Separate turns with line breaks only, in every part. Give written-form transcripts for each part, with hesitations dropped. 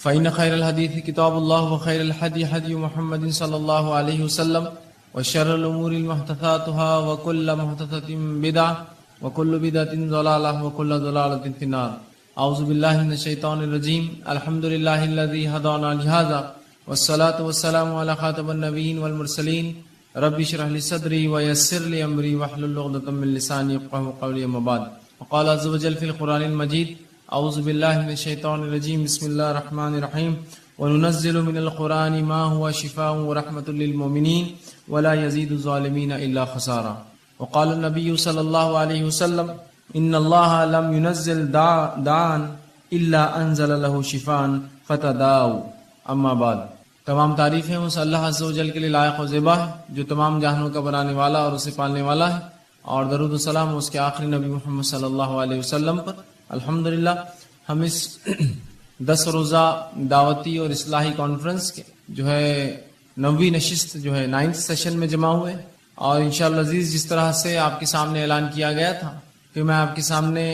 فإن خير الحديث كتاب الله وخير الهدي هدي محمد صلى الله عليه وسلم وشر الأمور محدثاتها وكل محدثة بدعة وكل بدعة ضلالة وكل ضلالة في النار. أعوذ بالله من الشيطان الرجيم. الحمد لله الذي هدانا لهذا والصلاة والسلام على خاتم النبيين والمرسلين. رب اشرح لي صدري ويسر لي أمري واحلل عقدة من لساني يفقهوا قولي. أما بعد. وقال عز وجل في القرآن المجيد: أعوذ بالله من الشيطان الرجيم. بسم الله الرحمن الرحيم. وننزل من القرآن ما هو شفاء ورحمة للمؤمنين ولا يزيد الظالمين إلا خسارا. وقال النبي صلى الله عليه وسلم: إن الله لم ينزل داء إلا أنزل له شفاء فتداؤوا. أما بعد. تمام تعریفیں اس اللہ عز و جل کے لیے لائق و زیبا ہے جو تمام جہانوں کا بنانے والا اور اسے پالنے والا ہے، اور درود و سلام اس کے آخری نبی محمد صلی اللہ علیہ وسلم پر. الحمدللہ ہم اس 10 روزہ دعوتی اور اصلاحی کانفرنس کے جو ہے 9ویں نشست جو ہے 9th سیشن میں جمع ہوئے، اور انشاءاللہ عزیز جس طرح سے آپ کے سامنے اعلان کیا گیا تھا کہ میں آپ کے سامنے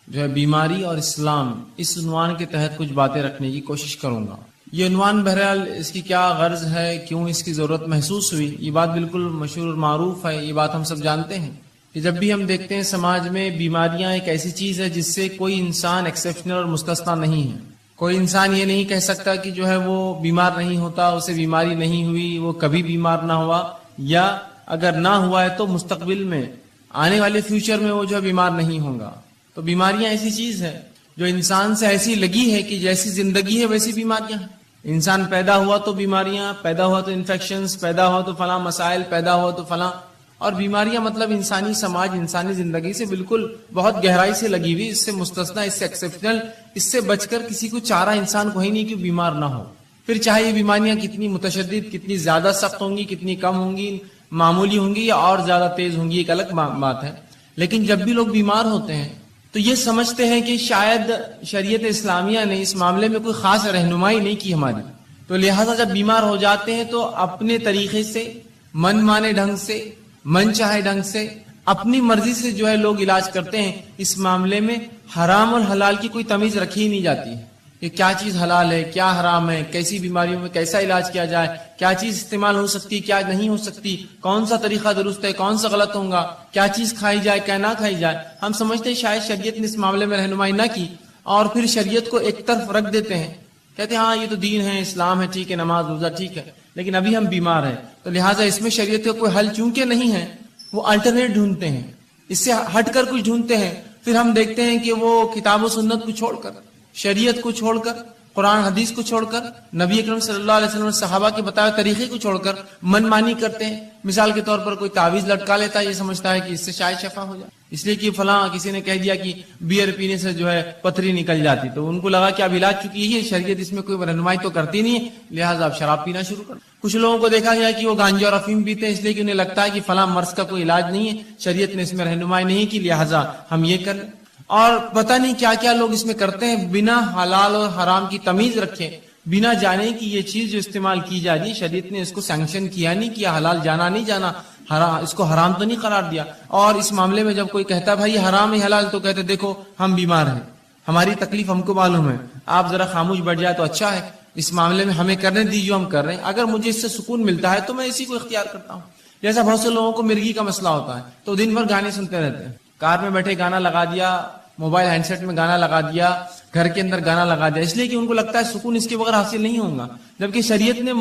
جو ہے بیماری اور اسلام اس عنوان کے تحت کچھ باتیں رکھنے کی کوشش کروں گا. یہ عنوان بہرحال اس کی کیا غرض ہے، کیوں اس کی ضرورت محسوس ہوئی، یہ بات بالکل مشہور اور معروف ہے، یہ بات ہم سب جانتے ہیں کہ جب بھی ہم دیکھتے ہیں سماج میں بیماریاں ایک ایسی چیز ہے جس سے کوئی انسان ایکسیپشنل اور مستثنا نہیں ہے. کوئی انسان یہ نہیں کہہ سکتا کہ جو ہے وہ بیمار نہیں ہوتا، اسے بیماری نہیں ہوئی، وہ کبھی بیمار نہ ہوا، یا اگر نہ ہوا ہے تو مستقبل میں آنے والے فیوچر میں وہ جو ہے بیمار نہیں ہوگا. تو بیماریاں ایسی چیز ہے جو انسان سے ایسی لگی ہے کہ جیسی زندگی ہے ویسی بیماریاں ہیں. انسان پیدا ہوا تو بیماریاں، پیدا ہوا تو انفیکشنز، پیدا ہوا تو فلاں مسائل، پیدا ہوا تو فلاں. اور بیماریاں مطلب انسانی سماج، انسانی زندگی سے بالکل بہت گہرائی سے لگی ہوئی، اس سے مستثنا، اس سے ایکسیپشنل، اس سے بچ کر کسی کو چارہ انسان کو ہی نہیں کہ بیمار نہ ہو. پھر چاہے یہ بیماریاں کتنی متشدد، کتنی زیادہ سخت ہوں گی، کتنی کم ہوں گی، معمولی ہوں گی یا اور زیادہ تیز ہوں گی، ایک الگ بات ہے. لیکن جب بھی لوگ بیمار ہوتے ہیں تو یہ سمجھتے ہیں کہ شاید شریعت اسلامیہ نے اس معاملے میں کوئی خاص رہنمائی نہیں کی ہماری، تو لہٰذا جب بیمار ہو جاتے ہیں تو اپنے طریقے سے، من مانے ڈھنگ سے، من چاہے ڈھنگ سے، اپنی مرضی سے جو ہے لوگ علاج کرتے ہیں. اس معاملے میں حرام اور حلال کی کوئی تمیز رکھی ہی نہیں جاتی ہے کہ کیا چیز حلال ہے، کیا حرام ہے، کیسی بیماریوں میں کیسا علاج کیا جائے، کیا چیز استعمال ہو سکتی، کیا نہیں ہو سکتی، کون سا طریقہ درست ہے، کون سا غلط ہوگا، کیا چیز کھائی جائے، کیا نہ کھائی جائے. ہم سمجھتے ہیں شاید شریعت نے اس معاملے میں رہنمائی نہ کی، اور پھر شریعت کو ایک طرف رکھ دیتے ہیں، کہتے ہیں ہاں یہ تو دین ہے، اسلام ہے، ٹھیک ہے، نماز روزہ ٹھیک ہے، لیکن ابھی ہم بیمار ہیں تو لہٰذا اس میں شریعت کا کوئی حل چونکہ نہیں ہے، وہ الٹرنیٹ ڈھونڈتے ہیں، اس سے ہٹ کر کچھ ڈھونڈتے ہیں. پھر ہم دیکھتے ہیں کہ وہ کتاب و سنت کو چھوڑ کر، شریعت کو چھوڑ کر، قرآن حدیث کو چھوڑ کر، نبی اکرم صلی اللہ علیہ وسلم صحابہ کے بتائے طریقے کو چھوڑ کر من مانی کرتے ہیں. مثال کے طور پر کوئی تعویذ لٹکا لیتا ہے، یہ سمجھتا ہے کہ اس سے شاید شفا ہو جائے، اس لیے کہ فلاں کسی نے کہہ دیا کہ بیئر پینے سے جو ہے پتھری نکل جاتی، تو ان کو لگا کہ اب علاج چکی ہے، شریعت اس میں کوئی رہنمائی تو کرتی نہیں ہے، لہٰذا اب شراب پینا شروع کر. کچھ لوگوں کو دیکھا گیا کہ وہ گانجا اور افیم پیتے ہیں، اس لیے کہ انہیں لگتا ہے کہ فلاں مرض کا کوئی علاج نہیں ہے، شریعت نے اس میں رہنمائی نہیں کی، لہٰذا ہم یہ کر لیں. اور پتہ نہیں کیا کیا لوگ اس میں کرتے ہیں بنا حلال اور حرام کی تمیز رکھے، بنا جانے کہ یہ چیز جو استعمال کی جا رہی ہے شریعت نے اس کو سینکشن کیا نہیں کیا، حلال جانا نہیں جانا، اس کو حرام تو نہیں قرار دیا. اور اس معاملے میں جب کوئی کہتا ہے بھائی حرام ہے حلال، تو کہتے دیکھو ہم بیمار ہیں، ہماری تکلیف ہم کو معلوم ہے، آپ ذرا خاموش بیٹھ جائے تو اچھا ہے، اس معاملے میں ہمیں کرنے دیجیے، ہم کر رہے ہیں، اگر مجھے اس سے سکون ملتا ہے تو میں اسی کو اختیار کرتا ہوں. جیسا بہت سے لوگوں کو مرغی کا مسئلہ ہوتا ہے تو دن بھر گانے سنتے رہتے ہیں، کار میں بیٹھے گانا لگا دیا، موبائل ہینڈ سیٹ میں گانا لگا دیا، گھر کے اندر گانا لگا دیا، اس لیے کہ ان کو لگتا ہے سکون اس کے بغیر حاصل نہیں ہوگا، جبکہ شریعت نے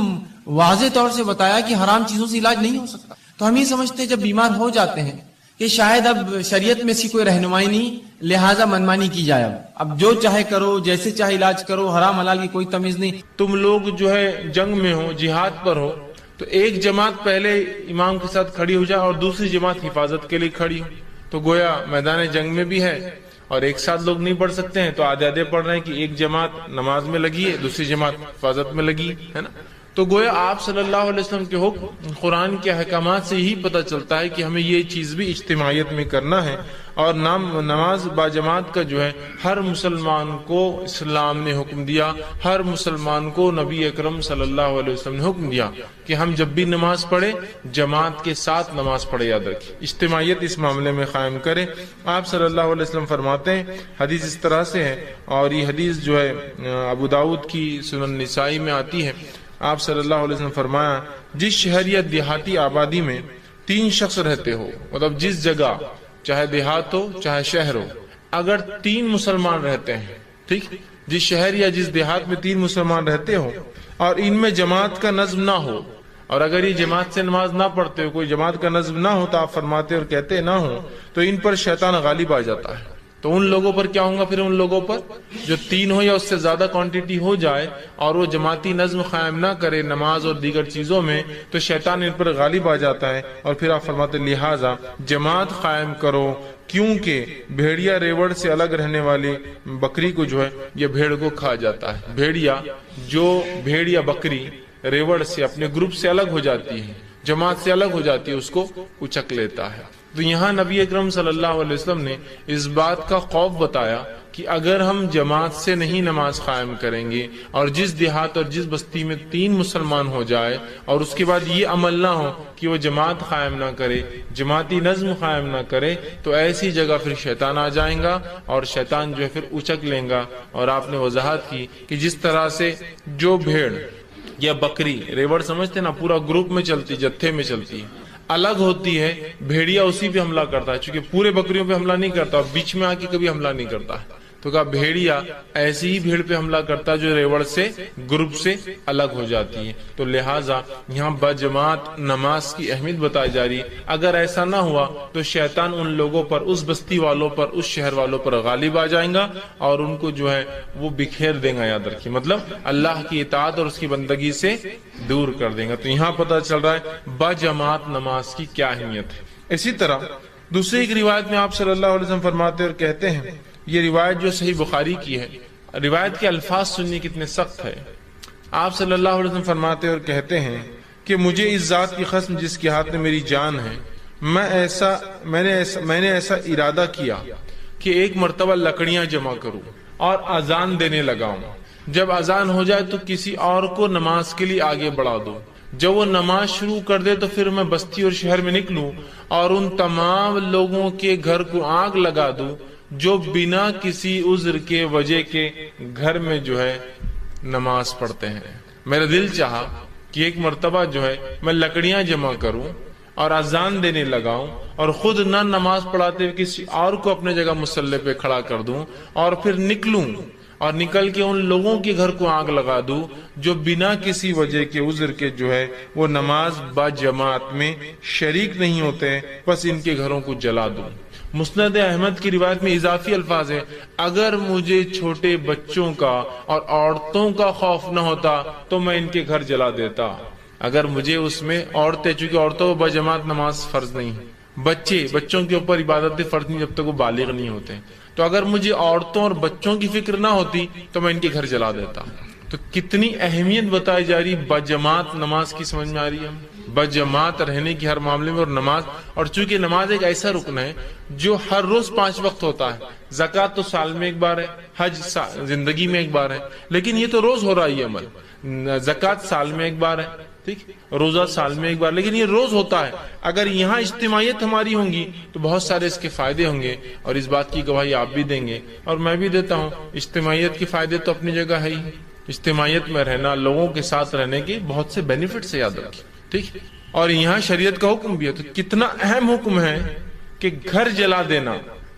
واضح طور سے بتایا کہ حرام چیزوں سے علاج نہیں ہو سکتا. تو ہم یہ سمجھتے ہیں جب بیمار ہو جاتے ہیں کہ شاید اب شریعت میں اس کی کوئی رہنمائی نہیں، لہٰذا منمانی کی جائے، اب جو چاہے کرو، جیسے چاہے علاج کرو، حرام حلال کی کوئی تمیز نہیں.
تم لوگ جو ہے جنگ میں ہو، جہاد پر ہو، تو ایک جماعت پہلے امام کے ساتھ کھڑی ہو جائے اور دوسری جماعت حفاظت کے لیے کھڑی ہو، تو گویا میدان جنگ میں بھی ہے اور ایک ساتھ لوگ نہیں پڑھ سکتے ہیں، تو آدھے آدھے پڑھ رہے ہیں کہ ایک جماعت نماز میں لگی ہے، دوسری جماعت حفاظت میں لگی ہے نا. تو گویا آپ صلی اللہ علیہ وسلم کے حکم، قرآن کے احکامات سے ہی پتہ چلتا ہے کہ ہمیں یہ چیز بھی اجتماعیت میں کرنا ہے. اور نماز باجماعت کا جو ہے ہر مسلمان کو اسلام نے حکم دیا، ہر مسلمان کو نبی اکرم صلی اللہ علیہ وسلم نے حکم دیا کہ ہم جب بھی نماز پڑھیں جماعت کے ساتھ نماز پڑھے. یاد رکھیں اجتماعیت اس معاملے میں قائم کریں. آپ صلی اللہ علیہ وسلم فرماتے ہیں، حدیث اس طرح سے ہے اور یہ حدیث جو ہے ابو داؤد کی سنن نسائی میں آتی ہے. آپ صلی اللہ علیہ وسلم فرمایا، جس شہر یا دیہاتی آبادی میں 3 شخص رہتے ہو، مطلب جس جگہ چاہے دیہات ہو چاہے شہر ہو، اگر 3 مسلمان رہتے ہیں، ٹھیک، جس شہر یا جس دیہات میں 3 مسلمان رہتے ہو اور ان میں جماعت کا نظم نہ ہو، اور اگر یہ جماعت سے نماز نہ پڑھتے ہو، کوئی جماعت کا نظم نہ ہو، تو آپ فرماتے اور کہتے نہ ہو تو ان پر شیطان غالب آ جاتا ہے. تو ان لوگوں پر کیا ہوگا؟ پھر ان لوگوں پر جو 3 ہو یا اس سے زیادہ کوانٹٹی ہو جائے اور وہ جماعتی نظم قائم نہ کرے نماز اور دیگر چیزوں میں، تو شیطان ان پر غالب آ جاتا ہے. اور پھر آپ فرماتے لہٰذا جماعت قائم کرو، کیونکہ بھیڑیا ریوڑ سے الگ رہنے والی بکری کو جو ہے یہ بھیڑ کو کھا جاتا ہے. بھیڑ یا بکری ریوڑ سے اپنے گروپ سے الگ ہو جاتی ہے، جماعت سے الگ ہو جاتی ہے، اس کو اچک لیتا ہے. تو یہاں نبی اکرم صلی اللہ علیہ وسلم نے اس بات کا خوف بتایا کہ اگر ہم جماعت سے نہیں نماز قائم کریں گے اور جس دیہات اور جس بستی میں 3 مسلمان ہو جائے اور اس کے بعد یہ عمل نہ ہو کہ وہ جماعت قائم نہ کرے، جماعتی نظم قائم نہ کرے، تو ایسی جگہ پھر شیطان آ جائیں گا اور شیطان جو ہے پھر اچک لیں گا. اور آپ نے وضاحت کی کہ جس طرح سے جو بھیڑ یا بکری، ریوڑ سمجھتے نا، پورا گروپ میں چلتی، جتھے میں چلتی، الگ ہوتی ہے، بھیڑیا اسی پہ حملہ کرتا ہے، چونکہ پورے بکریوں پہ حملہ نہیں کرتا اور بیچ میں آ کے کبھی حملہ نہیں کرتا ہے. تو کہا بھیڑیا ایسی ہی بھیڑ پہ حملہ کرتا جو ریوڑ سے گروپ سے الگ ہو جاتی ہے. تو لہٰذا یہاں بجماعت نماز کی اہمیت بتائی جا رہی ہے. اگر ایسا نہ ہوا تو شیطان ان لوگوں پر، اس بستی والوں پر، اس شہر والوں پر غالب آ جائیں گا اور ان کو جو ہے وہ بکھیر دیں گا. یاد رکھیے، مطلب اللہ کی اطاعت اور اس کی بندگی سے دور کر دیں گا. تو یہاں پتہ چل رہا ہے بجماعت نماز کی کیا اہمیت ہے. اسی طرح دوسری ایک روایت میں آپ صلی اللہ علیہ وسلم فرماتے اور کہتے ہیں، یہ روایت جو صحیح بخاری کی ہے، روایت کے الفاظ سننے کتنے سخت ہے. آپ صلی اللہ علیہ وسلم فرماتے اور کہتے ہیں کہ مجھے اس ذات کی قسم جس کے ہاتھ میں میری جان ہے، میں نے ایسا ارادہ کیا کہ ایک مرتبہ لکڑیاں جمع کروں اور اذان دینے لگاؤں. جب اذان ہو جائے تو کسی اور کو نماز کے لیے آگے بڑھا دوں. جب وہ نماز شروع کر دے تو پھر میں بستی اور شہر میں نکلوں اور ان تمام لوگوں کے گھر کو آگ لگا دوں جو بنا کسی عذر کے وجہ کے گھر میں جو ہے نماز پڑھتے ہیں. میرا دل چاہا کہ ایک مرتبہ جو ہے میں لکڑیاں جمع کروں اور اذان دینے لگاؤں اور خود نہ نماز پڑھاتے ہوئے کسی اور کو اپنے جگہ مصلی پہ کھڑا کر دوں اور پھر نکلوں اور نکل کے ان لوگوں کے گھر کو آگ لگا دوں جو بنا کسی وجہ کے عذر کے جو ہے وہ نماز با جماعت میں شریک نہیں ہوتے، بس ان کے گھروں کو جلا دوں. مسند احمد کی روایت میں اضافی الفاظ ہے، اگر مجھے چھوٹے بچوں کا اور عورتوں کا خوف نہ ہوتا تو میں ان کے گھر جلا دیتا. اگر مجھے اس میں عورتیں، چونکہ عورتوں با جماعت نماز فرض نہیں ہے، بچوں کے اوپر عبادت فرض نہیں جب تک وہ بالغ نہیں ہوتے، تو اگر مجھے عورتوں اور بچوں کی فکر نہ ہوتی تو میں ان کے گھر جلا دیتا. تو کتنی اہمیت بتائی جا رہی بجماعت نماز کی، سمجھ میں آ رہی ہے، بجماعت رہنے کی ہر معاملے میں. اور نماز، اور چونکہ نماز ایک ایسا رکن ہے جو ہر روز 5 وقت ہوتا ہے. زکوٰۃ تو سال میں ایک بار ہے، حج زندگی میں ایک بار ہے، لیکن یہ تو روز ہو رہا ہے یہ عمل. زکوٰۃ سال میں ایک بار ہے، ٹھیک، روزہ سال میں ایک بار، لیکن یہ روز ہوتا ہے. اگر یہاں اجتماعیت ہماری ہوں گی تو بہت سارے اس کے فائدے ہوں گے اور اس بات کی گواہی آپ بھی دیں گے اور میں بھی دیتا ہوں. اجتماعیت کے فائدے تو اپنی جگہ ہے ہی، اجتماعیت میں رہنا، لوگوں کے ساتھ رہنے کے بہت سے بینیفٹس ہے، یاد رکھیں، ٹھیک. اور یہاں شریعت کا حکم بھی ہے، تو کتنا اہم حکم ہے کہ گھر جلا دینا.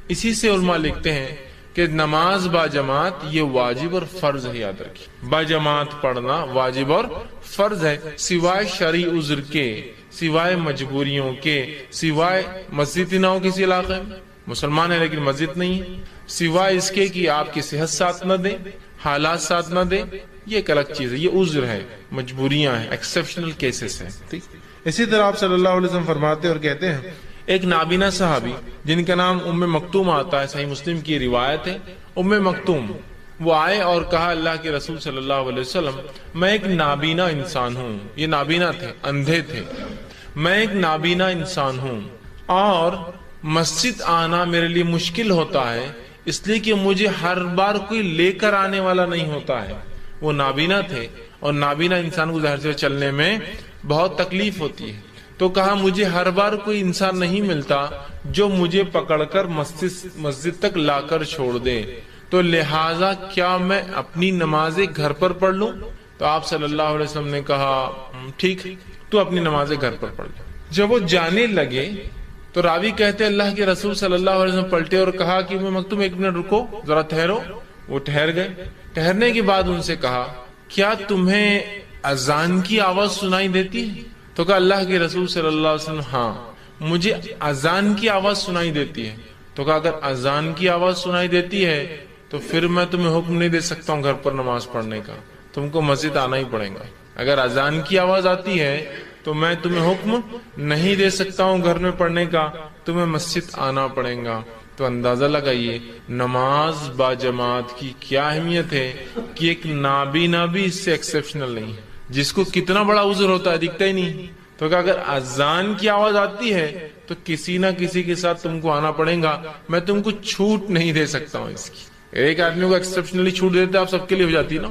اسی سے علماء لکھتے ہیں کہ نماز با جماعت یہ واجب اور فرض ہے. یاد رکھیں، با جماعت پڑھنا واجب اور فرض ہے، سوائے شرعی عذر کے، سوائے مجبوریوں کے، سوائے مسجد نہ ہو کسی علاقے میں، مسلمان ہے لیکن مسجد نہیں ہے، سوائے اس کے کہ آپ کی صحت ساتھ نہ دے، حالات ساتھ نہ دے، یہ ایک الگ چیز ہے، یہ عذر ہے، مجبوریاں ہیں، ایکسیپشنل کیسز ہیں، ٹھیک. اسی طرح آپ صلی اللہ علیہ وسلم فرماتے اور کہتے ہیں، ایک نابینا صحابی جن کا نام ام مکتوم آتا ہے، صحیح مسلم کی روایت ہے، ام مکتوم، وہ آئے اور کہا اللہ کے رسول صلی اللہ علیہ وسلم میں ایک نابینا انسان ہوں. یہ نابینا تھے، اندھے تھے. میں ایک نابینا انسان ہوں اور مسجد آنا میرے لیے مشکل ہوتا ہے اس لیے کہ مجھے ہر بار کوئی لے کر آنے والا نہیں ہوتا ہے. وہ نابینا تھے اور نابینا انسان کو ظاہر سے چلنے میں بہت تکلیف ہوتی ہے. تو کہا مجھے ہر بار کوئی انسان نہیں ملتا جو مجھے پکڑ کر مسجد تک لا کر چھوڑ دے, تو لہٰذا کیا میں اپنی نمازیں گھر پر پڑھ لوں؟ تو آپ صلی اللہ علیہ وسلم نے کہا ٹھیک, تو اپنی نمازیں گھر پر پڑھ لو. جب وہ جانے لگے تو راوی کہتے اللہ کے رسول صلی اللہ علیہ وسلم پلٹے اور کہا کہ میں مکتوم ایک منٹ رکو, ذرا ٹھہرو. وہ ٹھہر گئے. ٹھہرنے کے بعد ان سے کہا کیا تمہیں اذان کی آواز سنائی دیتی ہے؟ تو کہا اللہ کے رسول صلی اللہ علیہ وسلم ہاں مجھے اذان کی آواز سنائی دیتی ہے. تو کہا اگر اذان کی آواز سنائی دیتی ہے تو پھر میں تمہیں حکم نہیں دے سکتا ہوں گھر پر نماز پڑھنے کا, تم کو مسجد آنا ہی پڑے گا. اگر اذان کی آواز آتی ہے تو میں تمہیں حکم نہیں دے سکتا ہوں گھر میں پڑھنے کا, تمہیں مسجد آنا پڑے گا. تو اندازہ لگائیے نماز با جماعت کی کیا اہمیت ہے کہ ایک نابینا بھی اس سے ایکسیپشنل نہیں ہے, جس کو کتنا بڑا عذر ہوتا ہے دکھتا ہی نہیں. تو کہ اگر اذان کی آواز آتی ہے تو کسی نہ کسی کے ساتھ تم کو آنا پڑے گا, میں تم کو چھوٹ نہیں دے سکتا ہوں اس کی. ایک آدمی کو ایکسیپشنلی چھوٹ دیتے آپ سب کے لیے ہو جاتی نا.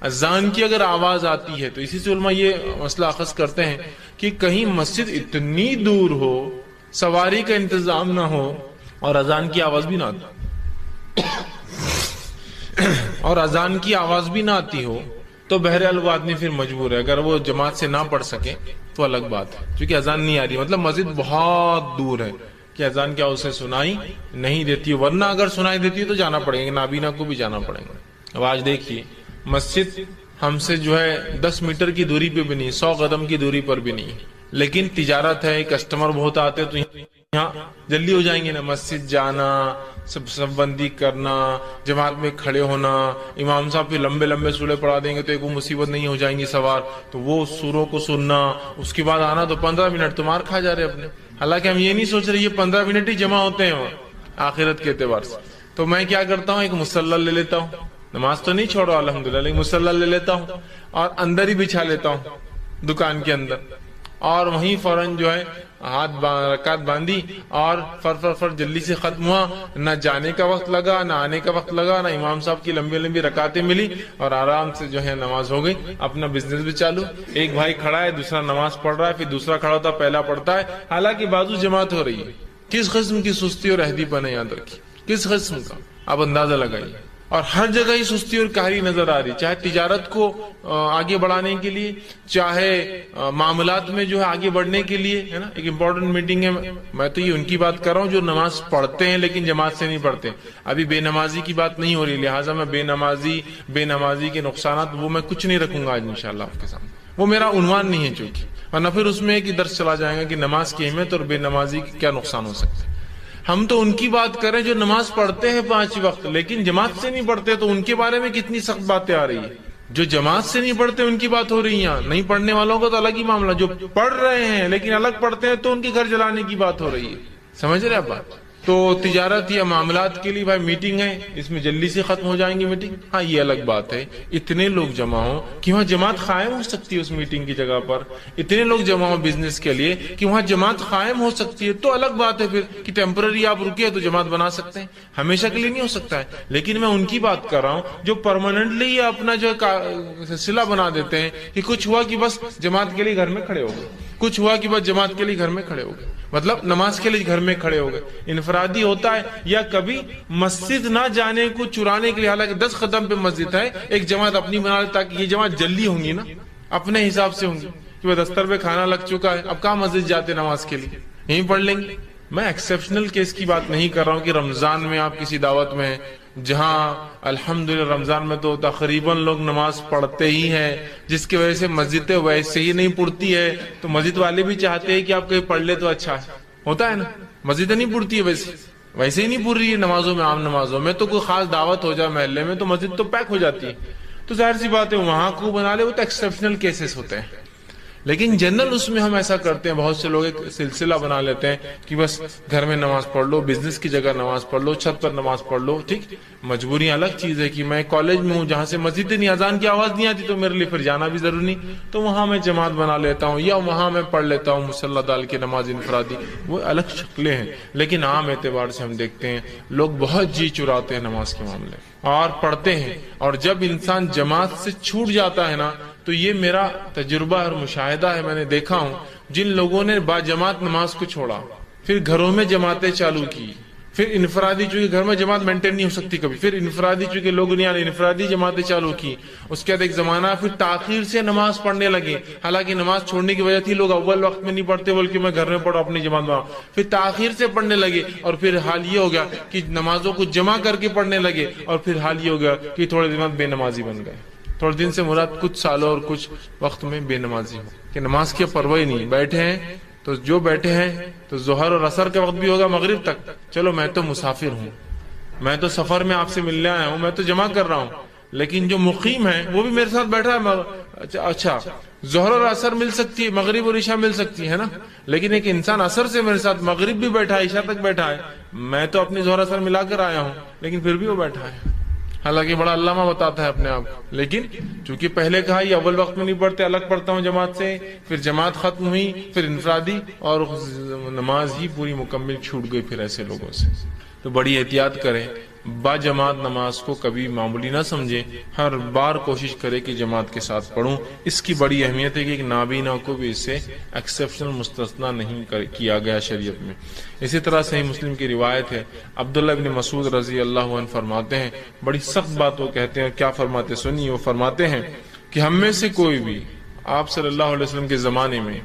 اذان کی اگر آواز آتی ہے تو اسی سے علماء یہ مسئلہ اخذ کرتے ہیں کہ کہیں مسجد اتنی دور ہو, سواری کا انتظام نہ ہو اور اذان کی آواز بھی نہ آتی اور اذان کی آواز بھی نہ آتی ہو تو بہرحال وہ آدمی پھر مجبور ہے. اگر وہ جماعت سے نہ پڑھ سکے تو الگ بات ہے, کیونکہ اذان نہیں آ رہی مطلب مسجد بہت دور ہے کہ اذان کیا اسے سنائی نہیں دیتی, ورنہ اگر سنائی دیتی ہے تو جانا پڑے گا, نابینا کو بھی جانا پڑے گا. اب آج دیکھیے مسجد ہم سے جو ہے 10 میٹر کی دوری پہ بھی نہیں, 100 قدم کی دوری پر بھی نہیں, لیکن تجارت ہے, کسٹمر بہت آتے تو یہاں جلدی ہو جائیں گے نا. مسجد جانا, سب بندی کرنا, جماعت میں کھڑے ہونا, امام صاحب پھر لمبے لمبے سورے پڑھا دیں گے تو ایک وہ مصیبت نہیں ہو جائیں گی سوار, تو وہ سوروں کو سننا, اس کے بعد آنا, تو 15 منٹ تو مار کھا جا رہے اپنے. حالانکہ ہم یہ نہیں سوچ رہے یہ 15 منٹ ہی جمع ہوتے ہیں آخرت کے اعتبار سے. تو میں کیا کرتا ہوں, ایک مصلی لے لیتا ہوں, نماز تو نہیں چھوڑا الحمدللہ, لیکن مصلی لے لیتا ہوں اور اندر ہی بچھا لیتا ہوں دکان کے اندر, اور وہیں فوراً جو ہے ہاتھ رکعت باندھی اور فر جلدی سے ختم ہوا. نہ جانے کا وقت لگا, نہ آنے کا وقت لگا, نہ امام صاحب کی لمبی لمبی رکعتیں ملی, اور آرام سے جو ہے نماز ہو گئی. اپنا بزنس بھی چالو. ایک بھائی کھڑا ہے, دوسرا نماز پڑھ رہا ہے, پھر دوسرا کھڑا ہوتا ہے, پہلا پڑھتا ہے, حالانکہ بازو جماعت ہو رہی ہے. کس قسم کی سستی اور اہدی پن ہے یاد رکھیے, کس قسم کا, آپ اندازہ لگائیے. اور ہر جگہ ہی سستی اور کاہلی نظر آ رہی, چاہے تجارت کو آگے بڑھانے کے لیے, چاہے معاملات میں جو ہے آگے بڑھنے کے لیے, ہے نا. ایک امپورٹنٹ میٹنگ ہے, میں تو یہ ان کی بات کر رہا ہوں جو نماز پڑھتے ہیں لیکن جماعت سے نہیں پڑھتے. ابھی بے نمازی کی بات نہیں ہو رہی, لہٰذا میں بے نمازی کے نقصانات وہ میں کچھ نہیں رکھوں گا آج انشاءاللہ آپ کے سامنے, وہ میرا عنوان نہیں ہے چونکہ, ورنہ پھر اس میں ایک درس چلا جائے گا کہ نماز کی اہمیت اور بے نمازی کے کیا نقصان ہو سکتے ہیں. ہم تو ان کی بات کریں جو نماز پڑھتے ہیں 5 وقت لیکن جماعت سے نہیں پڑھتے, تو ان کے بارے میں کتنی سخت باتیں آ رہی ہیں. جو جماعت سے نہیں پڑھتے ان کی بات ہو رہی ہے, نہیں پڑھنے والوں کا تو الگ ہی معاملہ, جو پڑھ رہے ہیں لیکن الگ پڑھتے ہیں تو ان کے گھر جلانے کی بات ہو رہی ہے. سمجھ رہے آپ بات. تو تجارت یا معاملات کے لیے بھائی میٹنگ ہے, اس میں جلدی سے ختم ہو جائیں گی میٹنگ, ہاں یہ الگ بات ہے. اتنے لوگ جمع ہو کہ وہاں جماعت قائم ہو سکتی ہے اس میٹنگ کی جگہ پر, اتنے لوگ جمع ہو بزنس کے لیے کہ وہاں جماعت قائم ہو سکتی ہے, تو الگ بات ہے پھر کہ ٹیمپرری آپ رکے تو جماعت بنا سکتے ہیں, ہمیشہ کے لیے نہیں ہو سکتا ہے. لیکن میں ان کی بات کر رہا ہوں جو پرماننٹلی اپنا جو سلسلہ بنا دیتے ہیں کہ کچھ ہوا کہ بس جماعت کے لیے گھر میں کھڑے ہو گئے, کچھ ہوا کہ بس جماعت کے لیے گھر میں کھڑے ہو گئے, مطلب نماز کے لیے گھر میں کھڑے ہو گئے. انفرادی ہوتا ہے, یا کبھی مسجد نہ جانے کو چرانے کے لیے, حالانکہ 10 قدم پہ مسجد ہے, ایک جماعت اپنی بنا لے تاکہ یہ جماعت جلدی ہوں گی نا, اپنے حساب سے ہوں گی کہ وہ دستر پہ کھانا لگ چکا ہے, اب کہاں مسجد جاتے نماز کے لیے, یہیں پڑھ لیں گے. میں ایکسیپشنل کیس کی بات نہیں کر رہا ہوں کہ رمضان میں آپ کسی دعوت میں ہیں جہاں الحمدللہ رمضان میں تو تقریباً لوگ نماز پڑھتے ہی ہیں, جس کی وجہ سے مسجدیں ویسے ہی نہیں پڑتی ہے, تو مسجد والے بھی چاہتے ہیں کہ آپ کہیں پڑھ لے تو اچھا ہے, ہوتا ہے نا. مسجدیں نہیں پڑتی ہے ویسے ہی نہیں پڑھ رہی ہے نمازوں میں, عام نمازوں میں تو کوئی خاص دعوت ہو جائے محلے میں تو مسجد تو پیک ہو جاتی ہے, تو ظاہر سی بات ہے وہاں کو بنا لے, وہ تو ایکسیپشنل کیسز ہوتے ہیں. لیکن جنرل اس میں ہم ایسا کرتے ہیں، بہت سے لوگ ایک سلسلہ بنا لیتے ہیں کہ بس گھر میں نماز پڑھ لو، بزنس کی جگہ نماز پڑھ لو، چھت پر نماز پڑھ لو. ٹھیک، مجبوری الگ چیز ہے کہ میں کالج میں ہوں جہاں سے مسجد نہیں، اذان کی آواز نہیں آتی تو میرے لیے پھر جانا بھی ضروری نہیں، تو وہاں میں جماعت بنا لیتا ہوں یا وہاں میں پڑھ لیتا ہوں مصلی ڈال کے نماز انفرادی. وہ الگ شکلیں ہیں، لیکن عام اعتبار سے ہم دیکھتے ہیں لوگ بہت جی چراتے ہیں نماز کے معاملے اور پڑھتے ہیں. اور جب انسان جماعت سے چھوٹ جاتا ہے نا، تو یہ میرا تجربہ اور مشاہدہ ہے، میں نے دیکھا ہوں جن لوگوں نے با جماعت نماز کو چھوڑا، پھر گھروں میں جماعتیں چالو کی، پھر انفرادی، چونکہ گھر میں جماعت مینٹین نہیں ہو سکتی کبھی، پھر انفرادی چونکہ لوگ نہیں آنے، انفرادی جماعتیں چالو کی. اس کے بعد ایک زمانہ پھر تاخیر سے نماز پڑھنے لگے، حالانکہ نماز چھوڑنے کی وجہ تھی لوگ اول وقت میں نہیں پڑھتے بلکہ میں گھر میں پڑھوں اپنی جماعت میں، پھر تاخیر سے پڑھنے لگے اور پھر حال یہ ہو گیا کہ نمازوں کو جمع کر کے پڑھنے لگے اور پھر حال یہ ہو گیا کہ تھوڑے دن بعد بے نمازی بن گئے. تھوڑے دن سے مراد کچھ سالوں اور کچھ وقت میں بے نمازی ہو کہ نماز کی پرواہ نہیں، بیٹھے ہیں تو جو بیٹھے ہیں تو ظہر اور عصر کا وقت بھی ہوگا مغرب تک، چلو میں تو مسافر ہوں، میں تو سفر میں آپ سے ملنے آیا ہوں، میں تو جمع کر رہا ہوں، لیکن جو مقیم ہے وہ بھی میرے ساتھ بیٹھا ہے. اچھا ظہر اور عصر مل سکتی ہے، مغرب اور عشاء مل سکتی ہے نا، لیکن ایک انسان عصر سے میرے ساتھ مغرب بھی بیٹھا ہے، عشاء تک بیٹھا ہے، میں تو اپنی ظہر عصر ملا کر آیا ہوں لیکن پھر بھی وہ بیٹھا ہے، حالانکہ بڑا علامہ بتاتا ہے اپنے آپ کو. لیکن چونکہ پہلے کہا یہ اول وقت میں نہیں پڑھتے، الگ پڑھتا ہوں جماعت سے، پھر جماعت ختم ہوئی، پھر انفرادی، اور نماز ہی پوری مکمل چھوٹ گئی پھر ایسے لوگوں سے. تو بڑی احتیاط کریں، با جماعت نماز کو کبھی معمولی نہ سمجھیں، ہر بار کوشش کرے کہ جماعت کے ساتھ پڑھوں. اس کی بڑی اہمیت ہے کہ ایک نابینا کو بھی اس سے ایکسیپشنل مستثنا نہیں کیا گیا شریعت میں. اسی طرح صحیح مسلم کی روایت ہے، عبداللہ ابن مسعود رضی اللہ عنہ فرماتے ہیں، بڑی سخت بات وہ کہتے ہیں، کیا فرماتے سنیے. وہ فرماتے ہیں کہ ہم میں سے کوئی بھی، آپ صلی اللہ علیہ وسلم کے زمانے میں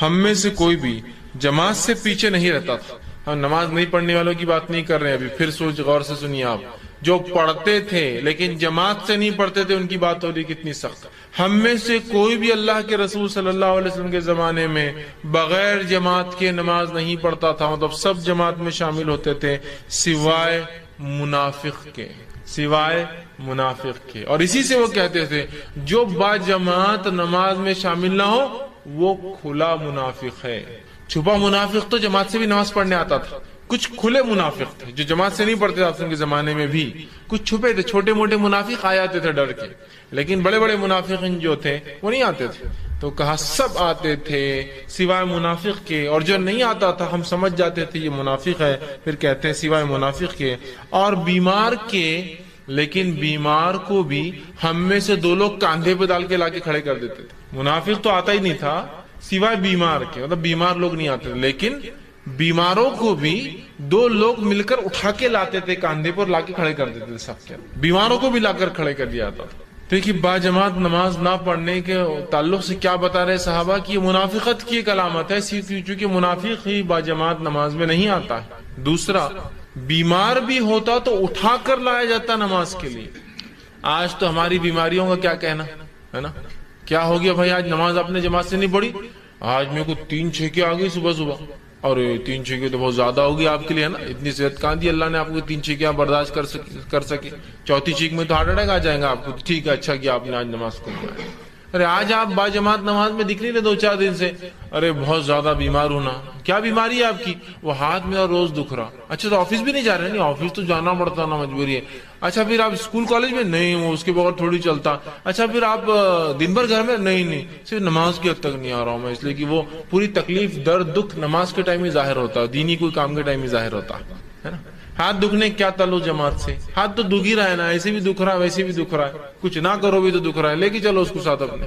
ہم میں سے کوئی بھی جماعت سے پیچھے نہیں رہتا تھا. ہم نماز نہیں پڑھنے والوں کی بات نہیں کر رہے ہیں ابھی، پھر سوچ غور سے سنیے آپ، جو پڑھتے تھے لیکن جماعت سے نہیں پڑھتے تھے ان کی بات ہو رہی کتنی سخت. ہم میں سے کوئی بھی اللہ کے رسول صلی اللہ علیہ وسلم کے زمانے میں بغیر جماعت کے نماز نہیں پڑھتا تھا، مطلب سب جماعت میں شامل ہوتے تھے سوائے منافق کے، سوائے منافق کے. اور اسی سے وہ کہتے تھے جو با جماعت نماز میں شامل نہ ہو وہ کھلا منافق ہے. چھپا منافق تو جماعت سے بھی نماز پڑھنے آتا تھا، کچھ کھلے منافق تھے جو جماعت سے نہیں پڑھتے آپ کے زمانے میں بھی، کچھ چھپے تھے، چھوٹے موٹے منافق آ جاتے تھے ڈر کے، لیکن بڑے بڑے منافقین جو تھے وہ نہیں آتے تھے. تو کہا سب آتے تھے سوائے منافق کے، اور جو نہیں آتا تھا ہم سمجھ جاتے تھے یہ منافق ہے، پھر کہتے ہیں سوائے منافق کے اور بیمار کے. لیکن بیمار کو بھی ہم میں سے دو لوگ کاندھے پہ ڈال کے لا کے کھڑے کر دیتے تھے. منافق تو آتا ہی نہیں تھا سوائے بیمار کے، مطلب بیمار لوگ نہیں آتے، لیکن بیماروں کو بھی دو لوگ مل کر اٹھا کے لاتے تھے، کاندھے پر لا کے کھڑے کر دیتے تھے. سب کے بیماروں کو بھی لا کر کھڑے کر دیا جاتا تھا. دیکھیے با جماعت نماز نہ پڑھنے کے تعلق سے کیا بتا رہے صحابہ کی، منافقت کی ایک علامت ہے، چونکہ منافق ہی با جماعت نماز میں نہیں آتا ہے. دوسرا، بیمار بھی ہوتا تو اٹھا کر لایا جاتا نماز کے لیے. آج تو ہماری بیماریوں کا کیا کہنا ہے نا، کیا ہو گیا بھائی آج نماز آپ نے جماعت سے نہیں پڑھی، آج میرے کو 3 چھینکیں آ گئی صبح صبح. اور 3 چھینکیں تو بہت زیادہ ہوگی آپ کے لیے ہے نا، اتنی صحت کہاں دی اللہ نے آپ کو 3 چھینکیں برداشت کر سکے. 4تھی چھینک میں تو ہارٹ اٹیک آ جائے گا آپ کو. ٹھیک ہے، اچھا کیا آپ نے آج نماز کو پڑھا. ارے آج آپ با جماعت نماز میں دکھ نہیں رہے 2-4 دن سے، ارے بہت زیادہ بیمار ہونا. کیا بیماری ہے آپ کی؟ وہ ہاتھ میں اور روز دکھ رہا. اچھا تو آفس بھی نہیں جا رہے؟ نہیں آفس تو جانا پڑتا نا، مجبوری ہے. اچھا پھر آپ اسکول کالج میں؟ نہیں وہ اس کے بغیر تھوڑی چلتا. اچھا پھر آپ دن بھر گھر میں؟ نہیں صرف نماز کی حد تک نہیں آ رہا ہوں میں، اس لیے کہ وہ پوری تکلیف درد دکھ نماز کے ٹائم ہی ظاہر ہوتا ہے، دینی کوئی کام کے ٹائم ہی ظاہر ہوتا ہے نا. ہاتھ دکھنے کیا تعلق جماعت سے؟ ہاتھ تو دکھ ہی رہا ہے نا، ایسے بھی دکھ رہا ہے ویسے بھی دکھ رہا ہے، کچھ نہ کرو بھی تو دکھ رہا ہے، لے کے چلو اس کو ساتھ اپنے.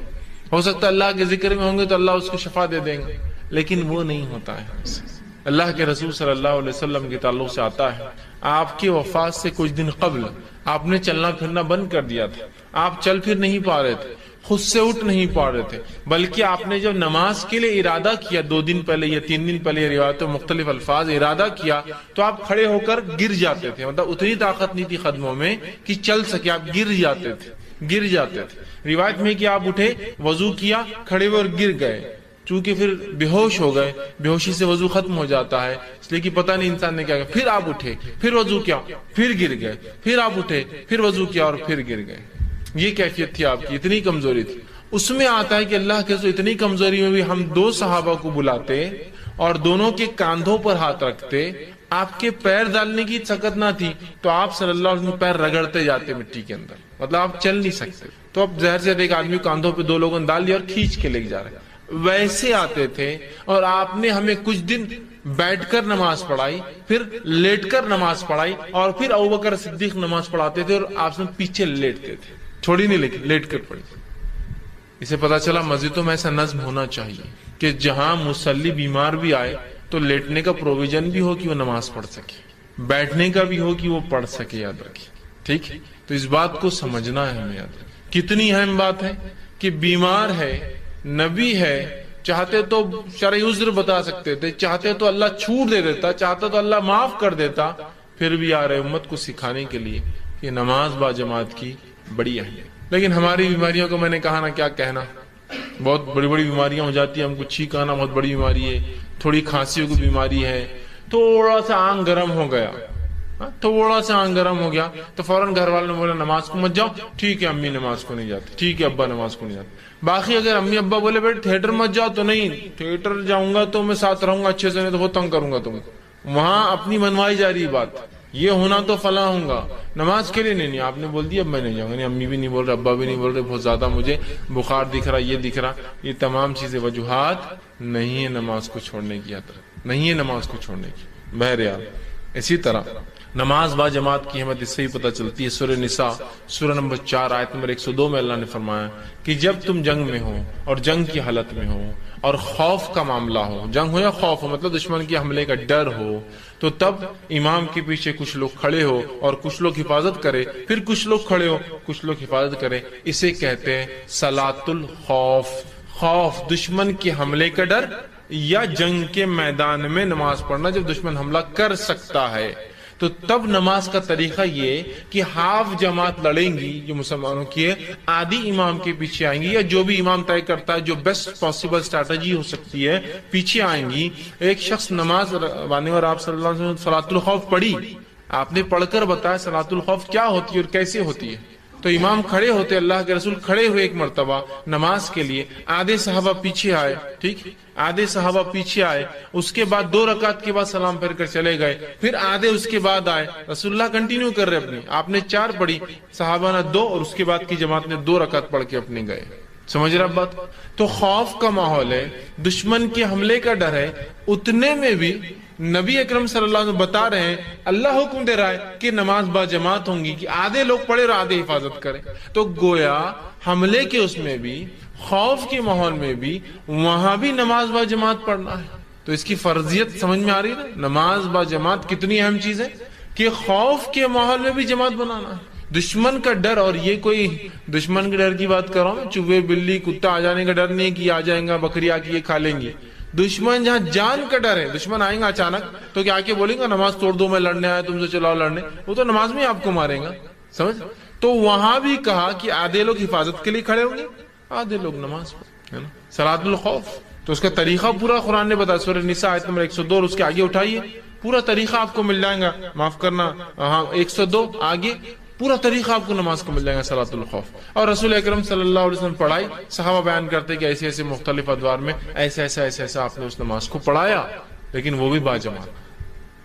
ہو سکتا ہے اللہ کے ذکر میں ہوں گے تو اللہ اس کو شفا دے دیں گے، لیکن وہ نہیں ہوتا ہے. اللہ کے رسول صلی اللہ علیہ وسلم کے تعلق سے آتا ہے، آپ کی وفات سے کچھ دن قبل آپ نے چلنا پھرنا بند کر دیا تھا. آپ چل پھر نہیں پا رہے تھے، خود سے اٹھ نہیں پا رہے تھے، بلکہ آپ نے جب نماز کے لیے ارادہ کیا 2 دن پہلے یا 3 دن پہلے، روایتوں مختلف الفاظ ارادہ کیا، تو آپ کھڑے ہو کر گر جاتے تھے. مطلب اتنی طاقت نہیں تھی قدموں میں کہ چل سکے، آپ گر جاتے تھے. روایت میں کہ آپ اٹھے، وضو کیا، کھڑے ہوئے اور گر گئے. چونکہ پھر بے ہوش ہو گئے، بے ہوشی سے وضو ختم ہو جاتا ہے، اس لیے کہ پتہ نہیں انسان نے کیا کیا. پھر آپ اٹھے، پھر وضو کیا، پھر گر گئے، پھر آپ اٹھے، پھر وضو کیا اور پھر گر گئے. یہ کیفیت تھی آپ کی، اتنی کمزوری تھی. اس میں آتا ہے کہ اللہ کے رسول اتنی کمزوری میں بھی ہم 2 صحابہ کو بلاتے اور دونوں کے کاندھوں پر ہاتھ رکھتے. آپ کے پیر ڈالنے کی طاقت نہ تھی تو آپ صلی اللہ علیہ وسلم پیر رگڑتے جاتے مٹی کے اندر، مطلب آپ چل نہیں سکتے. تو اب ظاہر سے ایک آدمی کاندھوں پہ 2 لوگوں نے ڈال لیا اور کھینچ کے لے جا رہے. ویسے آتے تھے اور آپ نے ہمیں کچھ دن بیٹھ کر نماز پڑھائی، پھر لیٹ کر نماز پڑھائی، اور پھر ابوبکر صدیق نماز پڑھاتے تھے اور آپ سے پیچھے لیٹتے تھے، چھوڑی نہیں لیکن لیٹ کر پڑھی. اسے پتا چلا مسجدوں میں ایسا نظم ہونا چاہیے کہ جہاں مصلی بیمار بھی آئے تو لیٹنے کا پروویژن بھی ہو کہ وہ نماز پڑھ سکے، بیٹھنے کا بھی ہو کہ وہ پڑھ سکے. یاد رکھیے، ٹھیک. تو اس بات کو سمجھنا ہے ہمیں. یاد کتنی اہم بات ہے کہ بیمار ہے، نبی ہے، چاہتے تو شرعی عذر بتا سکتے تھے، چاہتے تو اللہ چھوٹ دے دیتا، چاہتا تو اللہ معاف کر دیتا، پھر بھی آ رہے امت کو سکھانے کے لیے کہ نماز با جماعت کی بڑی اہمیت. لیکن ہماری بیماریوں کو میں نے کہا نا، کیا کہنا، بہت بڑی بڑی بیماریاں ہو جاتی ہیں. ہم کو چھینک آنا بہت بڑی بیماری ہے، تھوڑی کھانسیوں کی بیماری ہے، تھوڑا سا آنکھ گرم ہو گیا، تھوڑا سا آنکھ گرم ہو گیا تو فوراً گھر والوں نے بولا نماز کو مت جاؤ. ٹھیک ہے امی نماز کو نہیں جاتی، ٹھیک ہے ابا نماز کو نہیں جاتے. باقی اگر امی ابا بولے بیٹے تھیٹر مت جاؤ تو نہیں، تھیٹر جاؤں گا تو میں ساتھ رہوں گا اچھے سے، نہیں تو وہ تنگ کروں گا تم. وہاں اپنی منوائی جا رہی بات، یہ ہونا تو فلاں ہوں گا، نماز کے لیے نہیں. آپ نے بول دیا اب میں نہیں جاؤں گا، نہیں امی بھی نہیں بول رہے، ابا بھی نہیں بول رہے، بہت زیادہ مجھے بخار دکھ رہا، یہ دکھ رہا. یہ تمام چیزیں وجوہات نہیں ہے نماز کو چھوڑنے کی، نہیں ہے نماز کو چھوڑنے کی. بہرحال اسی طرح نماز با جماعت کی اہمیت اس سے ہی پتہ چلتی ہے. سورہ نساء سورہ نمبر 4 آیت نمبر 102 میں اللہ نے فرمایا کہ جب تم جنگ میں ہو اور جنگ کی حالت میں ہو اور خوف کا معاملہ ہو، جنگ ہو یا خوف ہو مطلب دشمن کے حملے کا ڈر ہو، تو تب امام کے پیچھے کچھ لوگ کھڑے ہو اور کچھ لوگ حفاظت کرے، پھر کچھ لوگ کھڑے ہو کچھ لوگ حفاظت کرے. اسے کہتے ہیں صلاۃ الخوف. خوف دشمن کے حملے کا ڈر یا جنگ کے میدان میں نماز پڑھنا جب دشمن حملہ کر سکتا ہے. تو تب نماز کا طریقہ یہ کہ ہاف جماعت لڑیں گی جو مسلمانوں کی ہے، آدھی امام کے پیچھے آئیں گی یا جو بھی امام طے کرتا ہے جو بیسٹ پاسبل اسٹریٹجی ہو سکتی ہے پیچھے آئیں گی. ایک شخص نماز وانے اور آپ صلی اللہ علیہ وسلم صلاۃ الخوف پڑھی، آپ نے پڑھ کر بتایا صلاۃ الخوف کیا ہوتی ہے اور کیسے ہوتی ہے. تو امام کھڑے ہوتے، اللہ کے رسول کھڑے ہوئے ایک مرتبہ نماز کے لیے، آدھے صحابہ پیچھے آئے، ٹھیک، آدھے صحابہ پیچھے آئے، اس کے بعد 2 رکعت کے بعد سلام پھیر کر چلے گئے، پھر آدھے اس کے بعد آئے. رسول اللہ کنٹینیو کر رہے اپنی، آپ نے 4 پڑھی، صحابہ نے 2 اور اس کے بعد کی جماعت نے 2 رکعت پڑھ کے اپنے گئے. سمجھ رہا بات؟ تو خوف کا ماحول ہے، دشمن کے حملے کا ڈر ہے، اتنے میں بھی نبی اکرم صلی اللہ علیہ وسلم بتا رہے ہیں، اللہ حکم دے رہا ہے کہ نماز با جماعت ہوں گی، کہ آدھے لوگ پڑھے اور آدھے حفاظت کریں. تو گویا حملے کے اس میں بھی، خوف کے ماحول میں بھی، وہاں بھی نماز با جماعت پڑھنا ہے. تو اس کی فرضیت سمجھ میں آ رہی ہے. نماز با جماعت کتنی اہم چیز ہے کہ خوف کے ماحول میں بھی جماعت بنانا ہے. دشمن کا ڈر، اور یہ کوئی دشمن کے ڈر کی بات کر رہا ہوں، چوہے بلی کتا آ جانے کا ڈر نہیں کہ آ جائیں گا بکری آ کے یہ کھا لیں گی. دشمن جہاں جان کا ڈر ہے، دشمن آئیں گا اچانک تو کیا کے بولیں گا نماز توڑ دو میں لڑنے آیا تم سے چلاؤ لڑنے، وہ تو نماز میں آپ کو ماریں گا. سمجھ؟ تو وہاں بھی کہا کہ آدھے لوگ حفاظت کے لیے کھڑے ہوں گے، آدھے لوگ نماز ہے نا، صلاۃ الخوف. تو اس کا طریقہ پورا قرآن نے بتایا. سورہ نساء آیت نمبر 102 اور اس کے آگے اٹھائیے، پورا طریقہ آپ کو مل جائے گا. معاف کرنا، ہاں 102 آگے پورا طریقہ آپ کو نماز کو مل جائے گا صلاۃ الخوف. اور رسول اکرم صلی اللہ علیہ وسلم پڑھائی، صحابہ بیان کرتے کہ ایسے ایسے مختلف ادوار میں ایسا ایسا ایسا ایسا آپ نے اس نماز کو پڑھایا، لیکن وہ بھی با جماعت.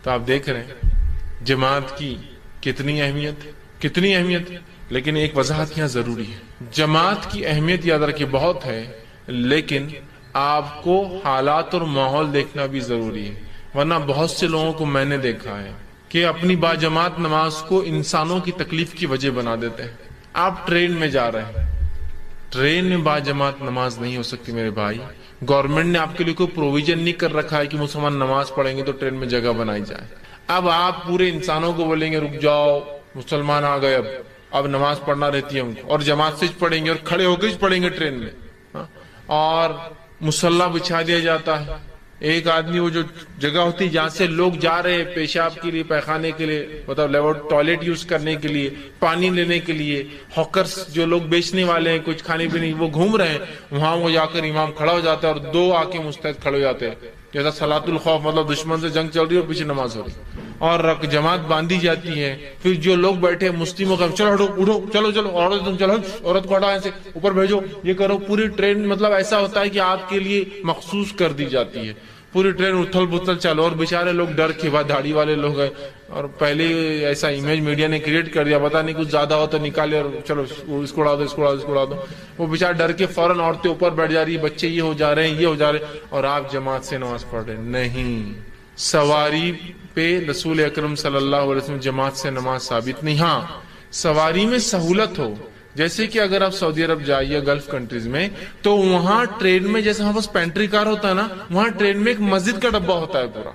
تو آپ دیکھ رہے ہیں جماعت کی کتنی اہمیت، کتنی اہمیت. لیکن ایک وضاحت یہاں ضروری ہے، جماعت کی اہمیت یاد رکھیے بہت ہے، لیکن آپ کو حالات اور ماحول دیکھنا بھی ضروری ہے. ورنہ بہت سے لوگوں کو میں نے دیکھا ہے کہ اپنی با جماعت نماز کو انسانوں کی تکلیف کی وجہ بنا دیتے ہیں. آپ ٹرین میں جا رہے ہیں، ٹرین میں با جماعت نماز نہیں ہو سکتی میرے بھائی. گورنمنٹ نے آپ کے لیے کوئی پروویژن نہیں کر رکھا ہے کہ مسلمان نماز پڑھیں گے تو ٹرین میں جگہ بنائی جائے. اب آپ پورے انسانوں کو بولیں گے رک جاؤ مسلمان آ گئے، اب نماز پڑھنا رہتی ہے ہم کو، اور جماعت سے پڑھیں گے اور کھڑے ہو کے پڑھیں گے ٹرین میں، اور مصلی بچھا دیا جاتا ہے. ایک آدمی وہ جو جگہ ہوتی ہے جہاں سے لوگ جا رہے ہیں پیشاب کے لیے، پیخانے کے لیے، مطلب ٹوائلٹ یوز کرنے کے لیے، پانی لینے کے لیے، ہاکرز جو لوگ بیچنے والے ہیں کچھ کھانے پینے وہ گھوم رہے ہیں، وہاں وہ جا کر امام کھڑا ہو جاتا ہے اور 2 آ کے مستعد کھڑے ہو جاتے ہیں، جیسا صلاۃ الخوف مطلب دشمن سے جنگ چل رہی ہے اور پیچھے نماز ہو رہی ہے. اور جماعت باندھی جاتی ہے، پھر جو لوگ بیٹھے مسلموں کا چلو ہٹو اٹھو چلو چلو عورت تم چلو عورت کو ہٹا ایسے اوپر بھیجو یہ کرو، پوری ٹرین مطلب ایسا ہوتا ہے کہ آپ کے لیے مخصوص کر دی جاتی ہے، پوری ٹرین اتھل پتھل چلو، اور بیچارے لوگ ڈر کے بعد داڑھی والے لوگ ہیں، اور پہلے ایسا امیج میڈیا نے کریٹ کر دیا، پتا نہیں کچھ زیادہ ہو تو نکالے اور چلو اس کو اڑا دو اس کو اڑا دو اس کو اڑا دو، وہ بیچارے ڈر کے فوراً عورتیں اوپر بیٹھ جا رہی ہے، بچے یہ ہو جا رہے ہیں یہ ہو جا رہے ہیں، اور آپ جماعت سے نماز پڑھ رہے ہیں۔ نہیں، سواری پہ رسول اکرم صلی اللہ علیہ وسلم جماعت سے نماز ثابت نہیں۔ ہاں سواری میں سہولت ہو، جیسے کہ اگر آپ سعودی عرب جائیے گلف کنٹریز میں تو وہاں ٹرین میں جیسے ہمارے پاس پینٹری کار ہوتا ہے نا، وہاں ٹرین میں ایک مسجد کا ڈبہ ہوتا ہے پورا،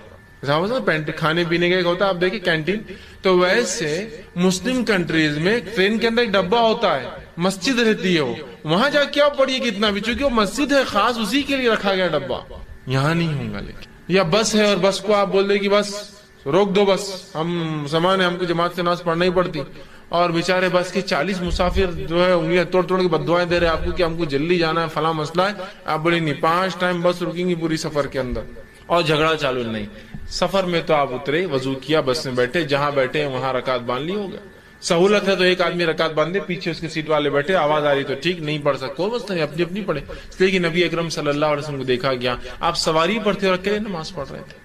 کھانے پینے کا ایک ہوتا ہے آپ دیکھیں کینٹین، تو ویسے مسلم کنٹریز میں ٹرین کے اندر ایک ڈبہ ہوتا ہے، مسجد رہتی ہے، وہ وہاں جا کے آپ پڑھیے کتنا بھی، چونکہ وہ مسجد ہے خاص اسی کے لیے رکھا گیا ڈبہ، یہاں نہیں ہوگا۔ لیکن یا بس ہے اور بس کو آپ بول دیں کہ بس روک دو، بس ہم سامان ہے ہم کو جماعت سے نماز پڑھنا ہی پڑتی، اور بیچارے بس کے 40 مسافر جو ہے انگلیاں توڑ توڑ کے بددعائیں دے رہے ہیں آپ کو کہ ہم کو جلدی جانا ہے فلاں مسئلہ ہے، آپ بولے نہیں 5 ٹائم بس رکیں گی پوری سفر کے اندر، اور جھگڑا چالو نہیں۔ سفر میں تو آپ اترے، وضو کیا، بس میں بیٹھے، جہاں بیٹھے وہاں رکعت باندھ لی، ہو گیا۔ سہولت ہے تو ایک آدمی رکعت باندھے، پیچھے اس کی سیٹ والے بیٹھے، آواز آ رہی تو ٹھیک، نہیں پڑھ سکتے کوئی مسئلہ نہیں، اپنی اپنی پڑھے۔ اس لیے کہ نبی اکرم صلی اللہ علیہ وسلم کو دیکھا گیا آپ سواری پر تھے اور اکیلے نماز پڑھ رہے تھے،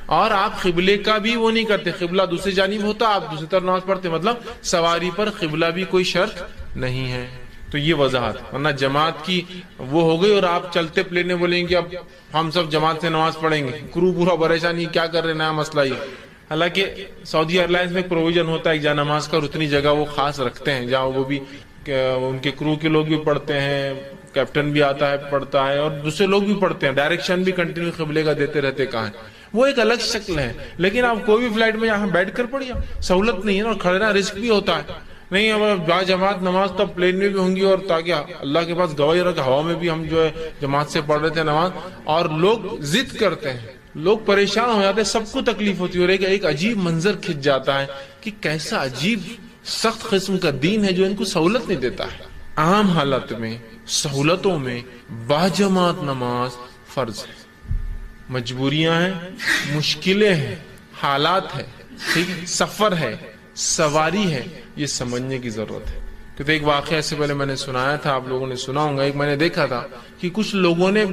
اور آپ قبلے کا بھی وہ نہیں کرتے، قبلہ دوسری جانب ہوتا آپ دوسری طرف نماز پڑھتے، مطلب سواری پر قبلہ بھی کوئی شرط نہیں ہے۔ تو یہ وضاحت، ورنہ جماعت کی وہ ہو گئی اور آپ چلتے پلینے بولیں گے اب ہم سب جماعت سے نماز پڑھیں گے، کرو پورا پریشانی کیا کر رہے، نیا مسئلہ یہ۔ حالانکہ سعودی ایئر لائنز میں ایک پروویژن ہوتا ہے ایک جا نماز کا، اور اتنی جگہ وہ خاص رکھتے ہیں جہاں وہ بھی ان کے کرو کے لوگ بھی پڑھتے ہیں، کیپٹن بھی آتا ہے پڑھتا ہے، اور دوسرے لوگ بھی پڑھتے ہیں، ڈائریکشن بھی کنٹینیو قبلے کا دیتے رہتے کہاں ہے، وہ ایک الگ شکل ہے۔ لیکن آپ کوئی بھی فلائٹ میں یہاں بیٹھ کر پڑھیے، سہولت نہیں ہے نا، اور کھڑنا رسک بھی ہوتا ہے، نہیں اب با جماعت نماز تو پلین میں بھی ہوں گی، اور تاکہ اللہ کے پاس گواہی رکھ ہوا میں بھی ہم جو ہے جماعت سے پڑھ رہے تھے نماز، اور لوگ ضد کرتے ہیں، لوگ پریشان ہو جاتے ہیں، سب کو تکلیف ہوتی ہے، اور ایک عجیب منظر کھنچ جاتا ہے کہ کیسا عجیب سخت قسم کا دین ہے جو ان کو سہولت نہیں دیتا ہے۔ عام حالت میں سہولتوں میں باجماعت نماز فرض ہے، مجبوریاں ہیں، مشکلیں ہیں، حالات ہے، ٹھیک، سفر ہے، سواری ہے، یہ سمجھنے کی ضرورت ہے۔ کہ ایک واقعہ سے پہلے میں نے سنایا تھا، آپ لوگوں نے سنا ہوگا، ایک میں نے دیکھا تھا کہ کچھ لوگوں نے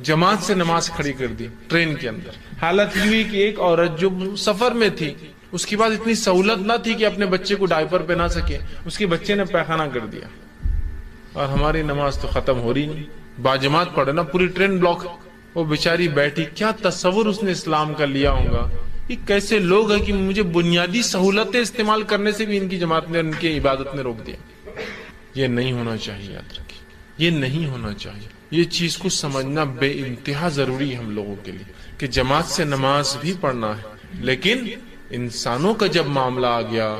جماعت سے نماز کھڑی کر دی ٹرین کے اندر۔ حالت یہ ہوئی کہ ایک عورت جو سفر میں تھی، اس کے بعد اتنی سہولت نہ تھی کہ اپنے بچے کو ڈائپر پہنا سکے، اس کے بچے نے پیخانہ کر دیا، اور ہماری نماز تو ختم ہو رہی نہیں، باجماعت پڑھے نا، پوری ٹرین بلاک، وہ بیچاری بیٹھی، کیا تصور اس نے اسلام کا لیا ہوگا، یہ کیسے لوگ ہیں کہ مجھے بنیادی سہولتیں استعمال کرنے سے بھی ان کی جماعت نے ان کی عبادت نے روک دیا۔ یہ نہیں ہونا چاہیے، یاد رکھیے، یہ نہیں ہونا چاہیے، یہ چیز کو سمجھنا بے انتہا ضروری ہے ہم لوگوں کے لیے کہ جماعت سے نماز بھی پڑھنا ہے، لیکن انسانوں کا جب معاملہ آ گیا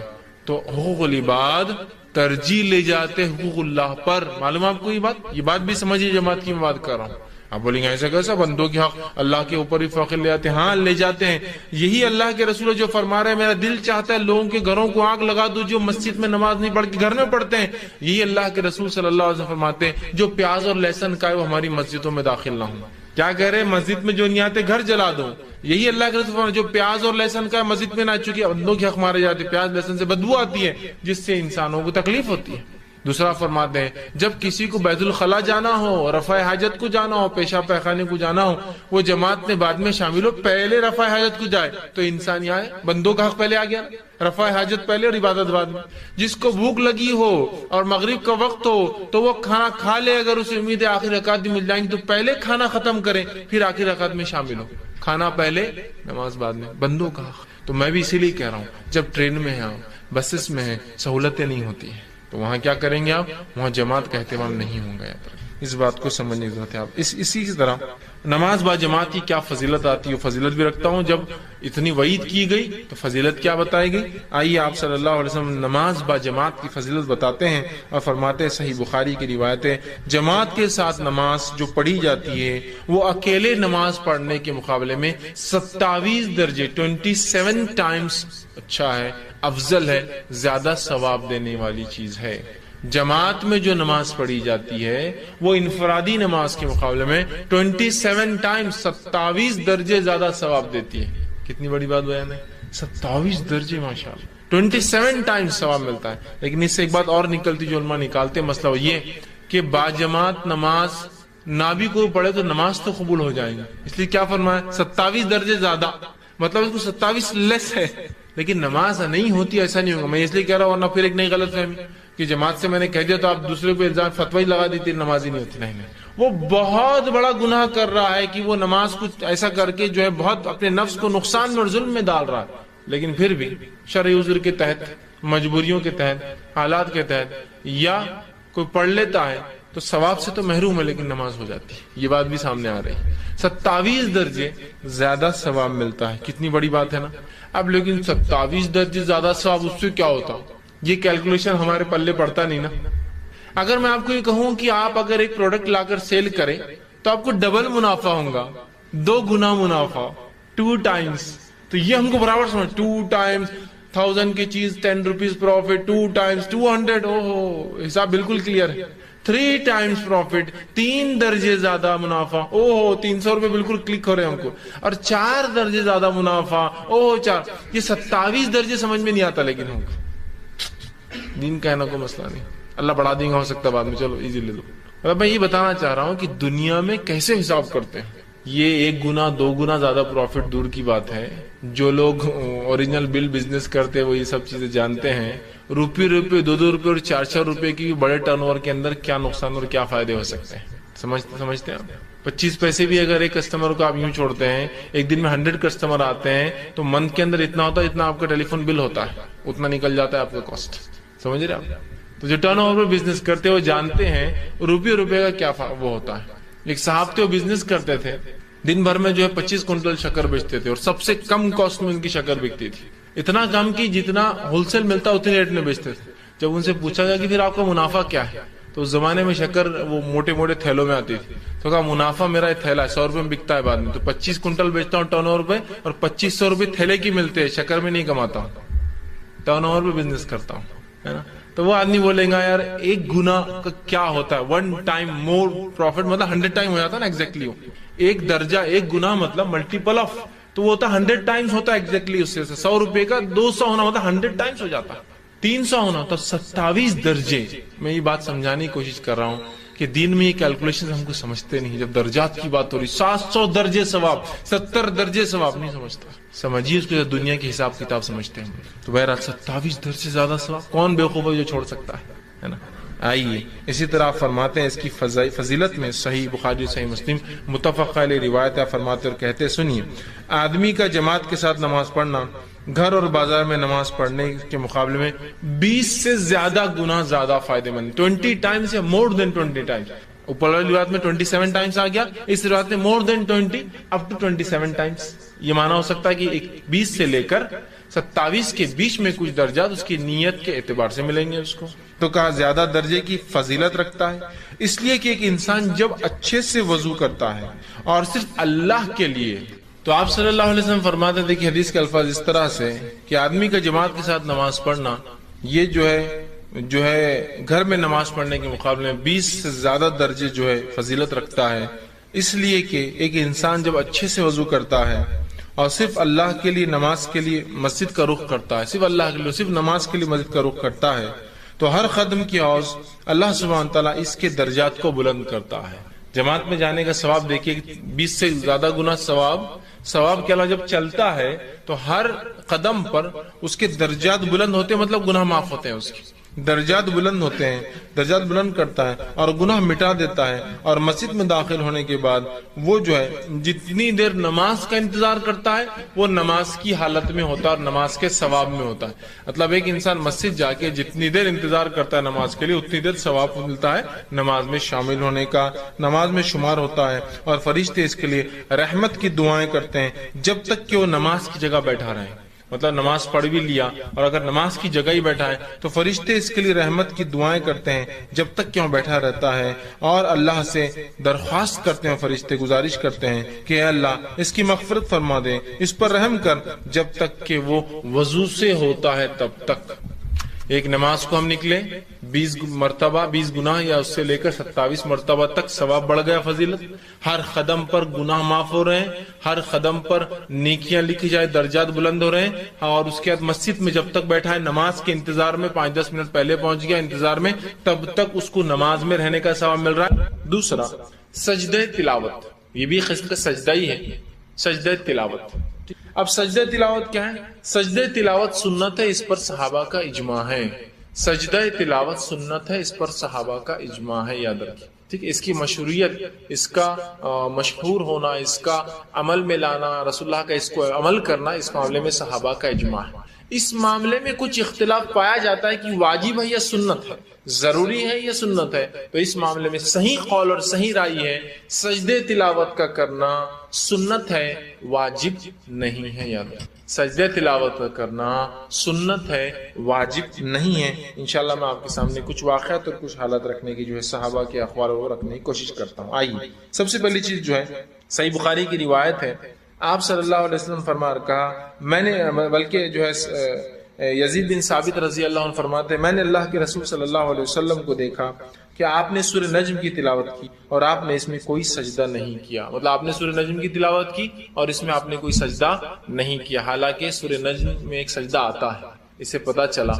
تو حقوق العباد ترجیح لے جاتے حقوق اللہ پر۔ معلوم آپ کو یہ بات بھی سمجھیے، جماعت کی میں بات کر رہا ہوں۔ آپ بولیں گے ایسا کیسا، بندوں کے حق اللہ کے اوپر ہی فوقیت لے جاتے ہیں؟ ہاں لے جاتے ہیں، یہی اللہ کے رسول جو فرما رہے ہیں میرا دل چاہتا ہے لوگوں کے گھروں کو آگ لگا دو جو مسجد میں نماز نہیں پڑھ کے گھر میں پڑھتے ہیں، یہی اللہ کے رسول صلی اللہ علیہ وسلم فرماتے ہیں جو پیاز اور لہسن کا ہے وہ ہماری مسجدوں میں داخل نہ ہوں۔ کیا کہہ رہے ہیں؟ مسجد میں جو نہیں آتے گھر جلا دو، یہی اللہ کے رسول فرماتے جو پیاز اور لہسن کا ہے مسجد میں نہ، چکے بندوں کے حق مارے جاتے، پیاز لہسن سے بدبو آتی ہے جس سے انسانوں کو تکلیف ہوتی ہے۔ دوسرا فرماتے ہیں جب کسی کو بیت الخلا جانا ہو، رفع حاجت کو جانا ہو، پیشاب پیخانے کو جانا ہو، وہ جماعت میں بعد میں شامل ہو، پہلے رفع حاجت کو جائے تو انسان یہاں ہے، بندوں کا حق پہلے آ گیا، رفع حاجت پہلے اور عبادت بعد میں۔ جس کو بھوک لگی ہو اور مغرب کا وقت ہو تو وہ کھانا کھا لے، اگر اسے امید ہے آخر رکعت بھی مل جائیں گی تو پہلے کھانا ختم کریں پھر آخر رکعت میں شامل ہو، کھانا پہلے نماز بعد میں، بندوں کا حق۔ تو میں بھی اسی لیے کہہ رہا ہوں جب ٹرین میں ہیں، بسز میں ہیں، سہولتیں نہیں ہوتی ہیں تو وہاں کیا کریں گے آپ؟ وہاں جماعت کا اہتمام نہیں ہوں گا۔ اس بات کو سمجھنے کی ضرورت ہے۔ آپ اسی طرح نماز با جماعت کی کیا فضیلت آتی ہے، فضیلت بھی رکھتا ہوں۔ جب اتنی وعید کی گئی تو فضیلت کیا بتائی گئی؟ آئیے آپ صلی اللہ علیہ وسلم نماز با جماعت کی فضیلت بتاتے ہیں اور فرماتے ہیں، صحیح بخاری کی روایت ہے، جماعت کے ساتھ نماز جو پڑھی جاتی ہے وہ اکیلے نماز پڑھنے کے مقابلے میں 27 درجے 27 ٹائمز اچھا ہے، افضل ہے، زیادہ ثواب دینے والی چیز ہے۔ جماعت میں جو نماز پڑھی جاتی ہے وہ انفرادی نماز کے مقابلے میں 27 ٹائمز 27 درجے زیادہ ثواب دیتی ہے۔ کتنی بڑی بات بیان ہے، 27 درجے ماشاءاللہ 27 ٹائمز ثواب ملتا ہے. لیکن اس سے ایک بات اور نکلتی جو علماء نکالتے مسئلہ وہ یہ کہ باجماعت نماز نہ بھی کوئی پڑھے تو نماز تو قبول ہو جائے گی. اس لیے کیا فرمایا 27 درجے زیادہ, مطلب اس کو 27 لیس ہے, لیکن نماز نہیں ہوتی ایسا نہیں ہوگا. میں اس لیے کہہ رہا ہوں, ورنہ پھر ایک نئی غلط فہمی کہ جماعت سے میں نے کہہ دیا تو آپ دوسرے کو الزام فتوی لگا دیتے نماز ہی نہیں ہوتی. نہیں, وہ بہت بڑا گناہ کر رہا ہے کہ وہ نماز کو ایسا کر کے جو ہے بہت اپنے نفس کو نقصان میں اور ظلم میں ڈال رہا ہے. لیکن پھر بھی شرعی عذر کے تحت, مجبوریوں کے تحت, حالات کے تحت, یا کوئی پڑھ لیتا ہے تو ثواب سے تو محروم ہے لیکن نماز ہو جاتی ہے. یہ بات بھی سامنے آ رہی ہے. 27 درجے زیادہ ثواب ملتا ہے. کتنی بڑی بات ہے نا. اب لیکن 27 درجے زیادہ ثواب, اس سے کیا ہوتا, یہ کیلکولیشن ہمارے پلے پڑتا نہیں نا. اگر میں آپ کو یہ کہوں کہ آپ اگر ایک پروڈکٹ لا کر سیل کریں تو آپ کو ڈبل منافع ہوگا, 2 گنا منافع, 2 ٹائمز, تو یہ ہم کو برابر سمجھ. 2 ٹائمز 1000 کی چیز 10 روپیز پروفٹ, 2 ٹائمز 200, اوہ حساب بالکل کلیئر ہے. 3 ٹائمز پروفٹ, 3 درجے زیادہ منافع, اوہ 300 روپے بالکل کلک ہو رہے ہیں ہم کو. اور 4 درجے زیادہ منافع, اوہ 4. یہ 27 درجے سمجھ میں نہیں آتا, لیکن ہم دین کہنا کو مسئلہ نہیں, اللہ بڑھا دیں گا ہو سکتا بعد میں, چلو ایزی لے لو. میں یہ بتانا چاہ رہا ہوں کہ دنیا میں کیسے حساب کرتے ہیں. یہ 1 گنا 2 گنا زیادہ پروفٹ دور کی بات ہے. جو لوگ اوریجنل بل بزنس کرتے ہیں وہ یہ سب چیزیں جانتے ہیں. روپے 2 روپے اور 4 روپے کی بڑے ٹرن اوور کے اندر کیا نقصان اور کیا فائدے ہو سکتے ہیں, سمجھتے ہیں آپ. 25 پیسے بھی اگر ایک کسٹمر کو آپ یوں چھوڑتے ہیں, ایک دن میں 100 کسٹمر آتے ہیں تو منتھ کے اندر اتنا ہوتا ہے اتنا آپ کا ٹیلی فون بل ہوتا ہے, اتنا نکل جاتا ہے آپ کا کاسٹ. سمجھ رہے آپ. تو جو ٹرن اوور پہ بزنس کرتے ہیں وہ جانتے ہیں روپے کا کیا وہ ہوتا ہے. ایک صاحب تھے, وہ بزنس کرتے تھے, دن بھر میں جو ہے 25 کنٹل شکر بیچتے تھے, اور سب سے کم کاسٹ میں ان کی شکر بکتی تھی. اتنا کم کی جتنا ہول سیل ملتا اتنے ریٹ میں بیچتے تھے. جب ان سے پوچھا گیا کہ پھر آپ کا منافع کیا ہے, تو اس زمانے میں شکر وہ موٹے موٹے تھیلوں میں آتی تھی, تو کہا منافع میرا تھیلا 100 روپے میں بکتا ہے بعد میں, تو 25 کنٹل بیچتا ہوں ٹرن اوور پہ, اور 2500 روپے تھیلے کی ملتے ہیں, شکر میں نہیں کماتا ہوں, ٹرن اوور پہ بزنس کرتا ہوں, ہے نا. تو وہ آدمی بولے گا یار 1 گنا کا کیا ہوتا ہے, 1 ٹائم مور پروفٹ, مطلب 100 ٹائم ہو جاتا ہے نا ایگزیکٹلی. 1 درجہ 1 گنا مطلب ملٹیپل آف, تو وہ ہوتا ہے 100 ٹائمز ہوتا ہے ایگزیکٹلی. اس سے 100 روپے کا 200 ہونا ہوتا ہے 100 ٹائمز ہو جاتا ہے, 300 ہونا ہوتا ہے 27 درجے. میں یہ بات سمجھانے کی کوشش کر رہا ہوں کہ دین میں یہ کیلکولیشن ہم کو سمجھتے نہیں. جب درجات کی بات ہو رہی 700 درجے ثواب, 70 درجے ثواب نہیں سمجھتا. سمجھیے اس کو دنیا کی حساب کتاب سمجھتے ہیں. تو بہرحال 27 درجے زیادہ ثواب کون بیوقوف ہے جو چھوڑ سکتا ہے نا. آئیے اسی طرح فرماتے ہیں اس کی فضیلت میں صحیح بخاری صحیح مسلم متفق علیہ روایت فرماتے اور کہتے, سنیے, آدمی کا جماعت کے ساتھ نماز پڑھنا گھر اور بازار میں نماز پڑھنے کے مقابلے میں 20 سے زیادہ گنا زیادہ فائدے مند. 20 ٹائمز یا مور دین 20 ٹائمز. اوپر والی روایت میں 27 ٹائمز آ گیا, اس روایت میں مور دین 20 اپ ٹو 27 ٹائمز. یہ معنی ہو سکتا ہے کہ 20 سے لے کر 27 کے بیچ میں کچھ درجات اس کی نیت کے اعتبار سے ملیں گے اس کو. تو کہا زیادہ درجے کی فضیلت رکھتا ہے اس لیے کہ ایک انسان جب اچھے سے وضو کرتا ہے اور صرف اللہ کے لیے, تو آپ صلی اللہ علیہ وسلم فرماتے تھے کہ حدیث کے الفاظ اس طرح سے کہ آدمی کا جماعت کے ساتھ نماز پڑھنا یہ جو ہے گھر میں نماز پڑھنے کے مقابلے میں 20 سے زیادہ درجے جو ہے فضیلت رکھتا ہے. اس لیے کہ ایک انسان جب اچھے سے وضو کرتا ہے اور صرف اللہ کے لیے نماز کے لیے مسجد کا رخ کرتا ہے, صرف اللہ کے لیے صرف نماز کے لیے مسجد کا رخ کرتا ہے, تو ہر قدم کی عوض اللہ سبحانہ تعالیٰ اس کے درجات کو بلند کرتا ہے. جماعت میں جانے کا ثواب دیکھیے 20 سے زیادہ گنا ثواب کے علاوہ جب چلتا ہے تو ہر قدم پر اس کے درجات بلند ہوتے ہیں, مطلب گناہ معاف ہوتے ہیں, اس کے درجات بلند ہوتے ہیں, درجات بلند کرتا ہے اور گناہ مٹا دیتا ہے. اور مسجد میں داخل ہونے کے بعد وہ جو ہے جتنی دیر نماز کا انتظار کرتا ہے وہ نماز کی حالت میں ہوتا ہے اور نماز کے ثواب میں ہوتا ہے. مطلب ایک انسان مسجد جا کے جتنی دیر انتظار کرتا ہے نماز کے لیے اتنی دیر ثواب ملتا ہے نماز میں شامل ہونے کا, نماز میں شمار ہوتا ہے. اور فرشتے اس کے لیے رحمت کی دعائیں کرتے ہیں جب تک کہ وہ نماز کی جگہ بیٹھا رہے. مطلب نماز پڑھ بھی لیا اور اگر نماز کی جگہ ہی بیٹھا ہے تو فرشتے اس کے لیے رحمت کی دعائیں کرتے ہیں جب تک کہ وہ بیٹھا رہتا ہے, اور اللہ سے درخواست کرتے ہیں, فرشتے گزارش کرتے ہیں کہ اے اللہ اس کی مغفرت فرما دے, اس پر رحم کر, جب تک کہ وہ وضو سے ہوتا ہے تب تک. ایک نماز کو ہم نکلے 20 مرتبہ 20 گناہ یا اس سے لے کر 27 مرتبہ تک ثواب بڑھ گیا، فضیلت، ہر قدم پر گناہ معاف ہو رہے ہیں، ہر قدم پر نیکیاں لکھی جائے، درجات بلند ہو رہے ہیں، اور اس کے بعد مسجد میں جب تک بیٹھا ہے نماز کے انتظار میں 5-10 منٹ پہلے پہنچ گیا انتظار میں، تب تک اس کو نماز میں رہنے کا ثواب مل رہا ہے۔ دوسرا سجدہ تلاوت، یہ بھی قسم کا سجدہ ہی ہے، سجدہ تلاوت۔ اب سجدہ تلاوت کیا ہے؟ سجدہ تلاوت سنت ہے، اس پر صحابہ کا اجماع ہے۔ سجدہ تلاوت سنت ہے، اس پر صحابہ کا اجماع ہے، یاد رکھیں، ٹھیک ہے۔ اس کی مشروعیت، اس کا مشہور ہونا، اس کا عمل میں لانا، رسول اللہ کا اس کو عمل کرنا، اس معاملے میں صحابہ کا اجماع ہے۔ اس معاملے میں کچھ اختلاف پایا جاتا ہے کہ واجب ہے یا سنت ہے، ضروری ہے یا سنت ہے، تو اس معاملے میں صحیح قول اور صحیح رائے ہے سجدے تلاوت کا کرنا سنت ہے، واجب نہیں ہے۔ یاد رکھیں، سجدے تلاوت کا کرنا سنت ہے، واجب نہیں ہے۔ انشاءاللہ میں آپ کے سامنے کچھ واقعات اور کچھ حالات رکھنے کی جو ہے صحابہ کے اقوال وہ رکھنے کی کوشش کرتا ہوں۔ آئیے، سب سے پہلی چیز جو ہے صحیح بخاری کی روایت ہے، آپ صلی اللہ علیہ وسلم فرما کہا، میں نے بلکہ جو ہے یزید بن ثابت رضی اللہ عنہ فرماتے ہیں، میں نے اللہ کے رسول صلی اللہ علیہ وسلم کو دیکھا کہ آپ نے سورہ نجم کی تلاوت کی اور آپ نے اس میں کوئی سجدہ نہیں کیا، مطلب آپ نے سورہ نجم کی تلاوت کی اور اس میں آپ نے کوئی سجدہ نہیں کیا، حالانکہ سورہ نجم میں ایک سجدہ آتا ہے۔ اس سے پتہ چلا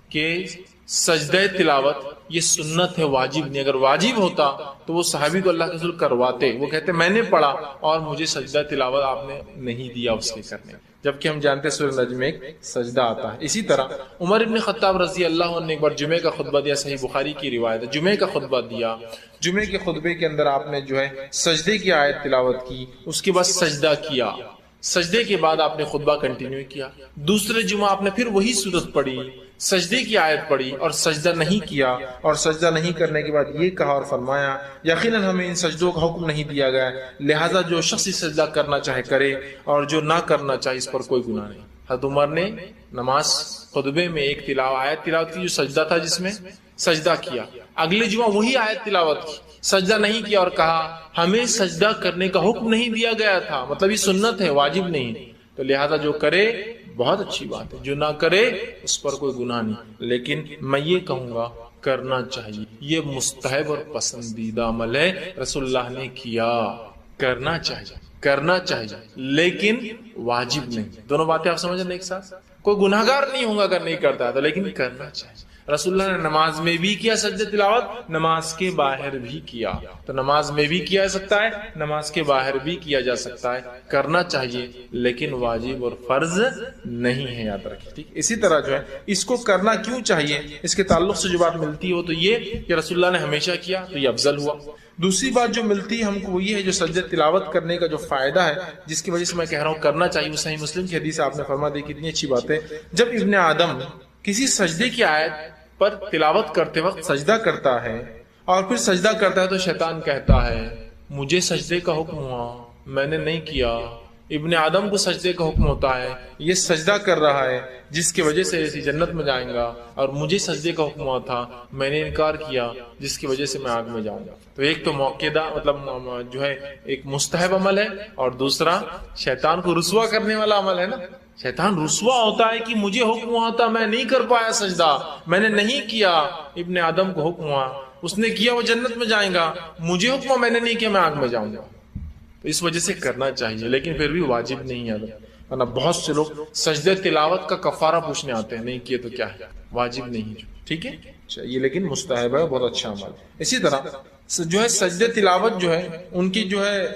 کہ سجدہ تلاوت یہ سنت ہے، واجب نہیں۔ اگر واجب ہوتا تو وہ صحابی کو اللہ کے رسول کرواتے، وہ کہتے میں نے پڑھا اور مجھے سجدہ تلاوت آپ نے نہیں دیا اس کے کرنے، جبکہ ہم جانتے ہیں سورہ نجم میں ایک سجدہ آتا ہے۔ اسی طرح عمر ابن خطاب رضی اللہ عنہ نے ایک بار جمعے کا خطبہ دیا، صحیح بخاری کی روایت ہے، جمعے کا خطبہ دیا، جمعے کے خطبے کے اندر آپ نے جو ہے سجدے کی آیت تلاوت کی، اس کے بعد سجدہ کیا، سجدے کے بعد آپ نے خطبہ کنٹینیو کیا، دوسرے جمعہ آپ نے پھر وہی سورت پڑھی، سجدے کی آیت پڑھی اور سجدہ نہیں کیا، اور سجدہ نہیں کرنے کے بعد یہ کہا اور فرمایا یقیناً ہمیں ان سجدوں کا حکم نہیں دیا گیا، لہذا جو شخص سجدہ کرنا چاہے کرے اور جو نہ کرنا چاہے اس پر کوئی گناہ نہیں۔ حضرت عمر نے نماز خطبے میں ایک آیت تلاوت کی جو سجدہ تھا، جس میں سجدہ کیا، اگلے جمعہ وہی آیت تلاوت کی، سجدہ نہیں کیا اور کہا ہمیں سجدہ کرنے کا حکم نہیں دیا گیا تھا، مطلب یہ سنت ہے، واجب نہیں، تو لہذا جو کرے بہت اچھی بات ہے، جو نہ کرے اس پر کوئی گناہ نہیں، لیکن میں یہ کہوں گا کرنا چاہیے، یہ مستحب اور پسندیدہ عمل ہے، رسول اللہ نے کیا، کرنا چاہیے لیکن واجب نہیں۔ دونوں باتیں آپ سمجھ رہے ہیں ایک ساتھ؟ کوئی گناہگار نہیں ہوگا اگر نہیں کرتا تو، لیکن کرنا چاہیے۔ رسول اللہ نے نماز میں بھی کیا سجدہ تلاوت، نماز کے باہر بھی کیا، تو نماز میں بھی کیا جا سکتا ہے، نماز کے باہر بھی کیا جا سکتا ہے، کرنا چاہیے لیکن واجب اور فرض نہیں ہے، یاد رکھیں، ٹھیک۔ اسی طرح جو ہے اس کو کرنا کیوں چاہیے، اس کے تعلق سے جو بات ملتی ہے وہ تو یہ کہ رسول اللہ نے ہمیشہ کیا تو یہ افضل ہوا۔ دوسری بات جو ملتی ہے ہم کو وہ یہ ہے جو سجدہ تلاوت کرنے کا جو فائدہ ہے، جس کی وجہ سے میں کہہ رہا ہوں کرنا چاہیے، وہ صحیح مسلم کی حدیث آپ نے فرما دی، کتنی اچھی بات ہے۔ جب ابن آدم کسی سجدے کی آیت پر تلاوت کرتے وقت سجدہ کرتا ہے اور پھر سجدہ کرتا ہے تو شیطان کہتا ہے مجھے سجدے کا حکم ہوا، میں نے نہیں کیا۔ ابن آدم کو سجدے کا حکم ہوتا ہے، یہ سجدہ کر رہا ہے جس کی وجہ سے اسی جنت میں جائیں گا، اور مجھے سجدے کا حکم ہوا تھا، میں نے انکار کیا جس کی وجہ سے میں آگ میں جاؤں گا۔ تو ایک تو موقعہ مطلب جو ہے ایک مستحب عمل ہے، اور دوسرا شیطان کو رسوا کرنے والا عمل ہے نا۔ شیطان رسوا ہوتا ہے کہ مجھے حکم ہوا تھا، میں نہیں کر پایا سجدہ، میں نے نہیں کیا، ابن آدم کو حکم ہوا، اس نے کیا، وہ جنت میں جائیں گا، مجھے حکم ہوا، میں نے نہیں کیا، میں آگ میں جاؤں گا۔ تو اس وجہ سے کرنا چاہیے، لیکن پھر بھی واجب نہیں ہے، ورنہ بہت سے لوگ سجدہ تلاوت کا کفارہ پوچھنے آتے ہیں، نہیں کیے تو کیا ہے، واجب نہیں ہے، ٹھیک ہے، یہ لیکن مستحب ہے، بہت اچھا عمل۔ اسی طرح جو ہے سجدہ تلاوت جو ہے ان کی جو ہے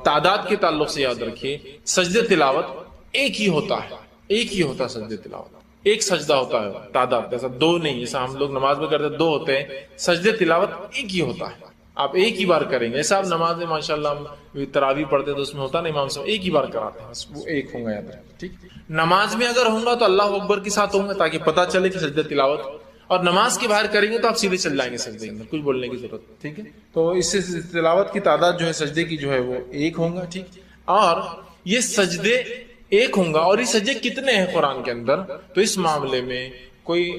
تعداد کے تعلق سے یاد رکھیے، سجدہ تلاوت ایک ہی ہوتا ہے سجدہ تلاوت، ایک سجدہ ہوتا ہے، تعداد جیسا دو نہیں، جیسا ہم لوگ نماز میں کرتے ہیں دو ہوتے ہیں، سجدہ تلاوت ایک ہی ہوتا ہے، آپ ایک ہی بار کریں گے۔ ایسا آپ نماز میں ماشاءاللہ ہم تراویح پڑھتے ہیں تو اس میں ہوتا نہیں، امام صاحب ایک ہی بار کراتے ہیں، وہ ایک ہوں گا، یاد رکھیں، ٹھیک۔ نماز میں اگر ہوں گا تو اللہ اکبر کے ساتھ ہوں گے تاکہ پتہ چلے کہ سجدہ تلاوت، اور نماز کے باہر کریں گے تو آپ سیدھے چل جائیں گے سجدے میں، کچھ بولنے کی ضرورت، ٹھیک ہے۔ تو اس سے تلاوت کی تعداد جو ہے سجدے کی جو ہے وہ ایک ہوں گا، ٹھیک۔ اور یہ سجدے ایک ہوں گا، اور یہ سجدے کتنے ہیں قرآن کے اندر، تو اس معاملے میں کوئی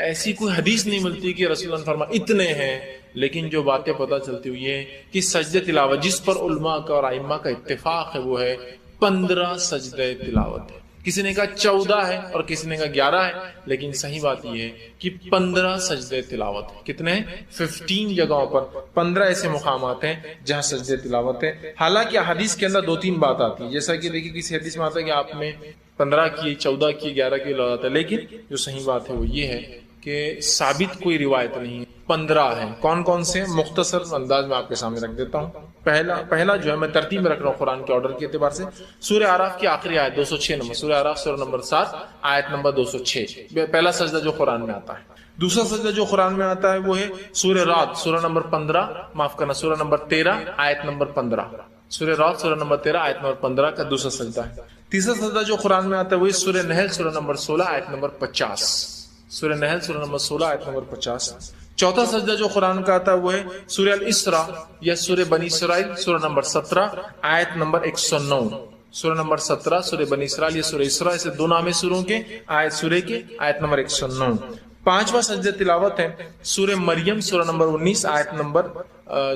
ایسی کوئی حدیث نہیں ملتی کہ رسول اللہ نے فرمایا اتنے ہیں، لیکن جو باتیں پتہ چلتی ہوئی ہے کہ سجدہ تلاوت جس پر علماء کا اور ائمہ کا اتفاق ہے وہ ہے 15 سجدہ تلاوت ہے، کسی نے کہا 14 ہے اور کسی نے کہا 11 ہے، لیکن صحیح بات یہ ہے کہ 15 سجدے تلاوت ہے۔ کتنے ہیں؟ 15 جگہوں پر 15 ایسے مقامات ہیں جہاں سجدے تلاوت ہے۔ حالانکہ حدیث کے اندر 2-3 بات آتی ہے، جیسا کہ دیکھیے کسی حدیث میں آتا ہے کہ آپ نے 15 کی، 14 کی، 11 کی لگاتا ہے، لیکن جو صحیح بات ہے وہ یہ ہے کہ ثابت کوئی روایت نہیں ہے۔ 15 ہیں۔ کون کون سے؟ مختصر انداز میں آپ کے سامنے رکھ دیتا ہوں۔ پہلا جو ہے میں ترتیب میں رکھ رہا ہوں قرآن کے آرڈر کے اعتبار سے، سورہ اعراف کی آخری آیت 206 نمبر، سورہ اعراف سورہ نمبر 7 آیت نمبر 206، پہلا سجدہ جو قرآن میں آتا ہے۔ دوسرا سجدہ جو قرآن میں آتا ہے وہ ہے سورہ رعد سورہ نمبر 15، معاف کرنا، سورہ نمبر 13 آیت نمبر 15، سورہ رعد سورہ نمبر 13 آیت نمبر 15 کا دوسرا سجدہ ہے۔ تیسرا سجدہ جو قرآن میں آتا ہے وہ سورہ نحل سورہ نمبر 16 آیت نمبر 50، سورہ نحل سورہ نمبر 16 آیت نمبر 50۔ چوتھا سجدہ جو قرآن کا آتا ہے وہ ہے سورہ الاسراء یا سورہ بنی اسرائیل سورہ نمبر 17 آیت نمبر 109، سورہ نمبر 17 سورہ بنی اسرائیل یا سورہ اسراء، اسے دو نام سوروں کے آیت سورہ کے آیت نمبر 109۔ پانچواں سجدہ تلاوت ہے سورہ مریم سورہ نمبر 19 آیت نمبر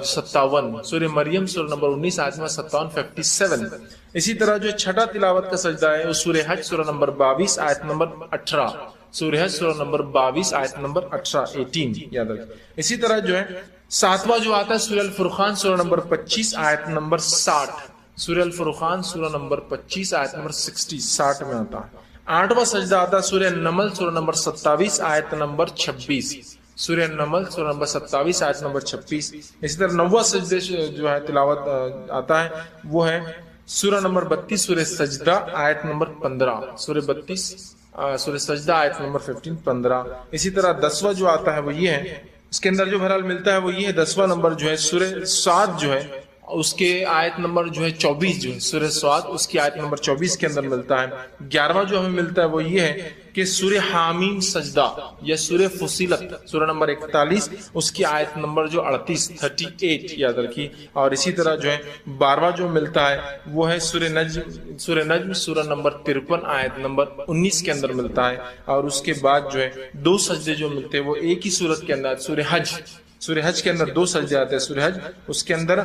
57، سورہ مریم سورہ نمبر 19 آیت نمبر 57۔ اسی طرح جو چھٹا تلاوت کا سجدہ ہے وہ سورہ حج سورہ نمبر 22 آیت نمبر 18، سورہ حج سورہ نمبر 22 آیت نمبر 18 یاد رکھیں۔ اسی طرح جو ہے ساتواں جو آتا ہے سورہ الفرقان سورہ نمبر 25 آیت نمبر 60، سورہ الفرقان سورہ نمبر 25 آیت نمبر 60 میں آتا ہے۔ آٹھواں سجدہ آتا ہے سورہ نمل سورہ نمبر 27 آیت نمبر 26، سورہ نمل سورہ نمبر 27 آیت نمبر 26۔ اسی طرح نواں سجدے جو ہے تلاوت آتا ہے وہ ہے سورہ نمبر 32 سورہ سجدہ آیت نمبر 15، سورہ 32 سورہ سجدہ آیت نمبر 15۔ اسی طرح 10واں جو آتا ہے وہ یہ ہے، اس کے اندر جو بہرحال ملتا ہے وہ یہ ہے، 10واں نمبر جو ہے سورہ سعد جو ہے اس کے آیت نمبر جو ہے 24 جو ہے سورہ سعد اس کی آیت نمبر 24 کے اندر ملتا ہے۔ 11واں جو ہمیں ملتا ہے وہ یہ ہے کہ سورہ حامیم سجدہ یا سورہ فصیلت سورہ نمبر 41 اس کی آیت نمبر جو 38 یاد رکھیے۔ اور اسی طرح جو ہے 12واں جو ملتا ہے وہ ہے سورہ نجم سورہ نمبر 53 آیت نمبر 19 کے اندر ملتا ہے۔ اور اس کے بعد جو ہے دو سجدے جو ملتے ہیں وہ ایک ہی سورت کے اندر، سورہ حج کے اندر دو سجدے آتے ہیں۔ سورہ حج اس کے اندر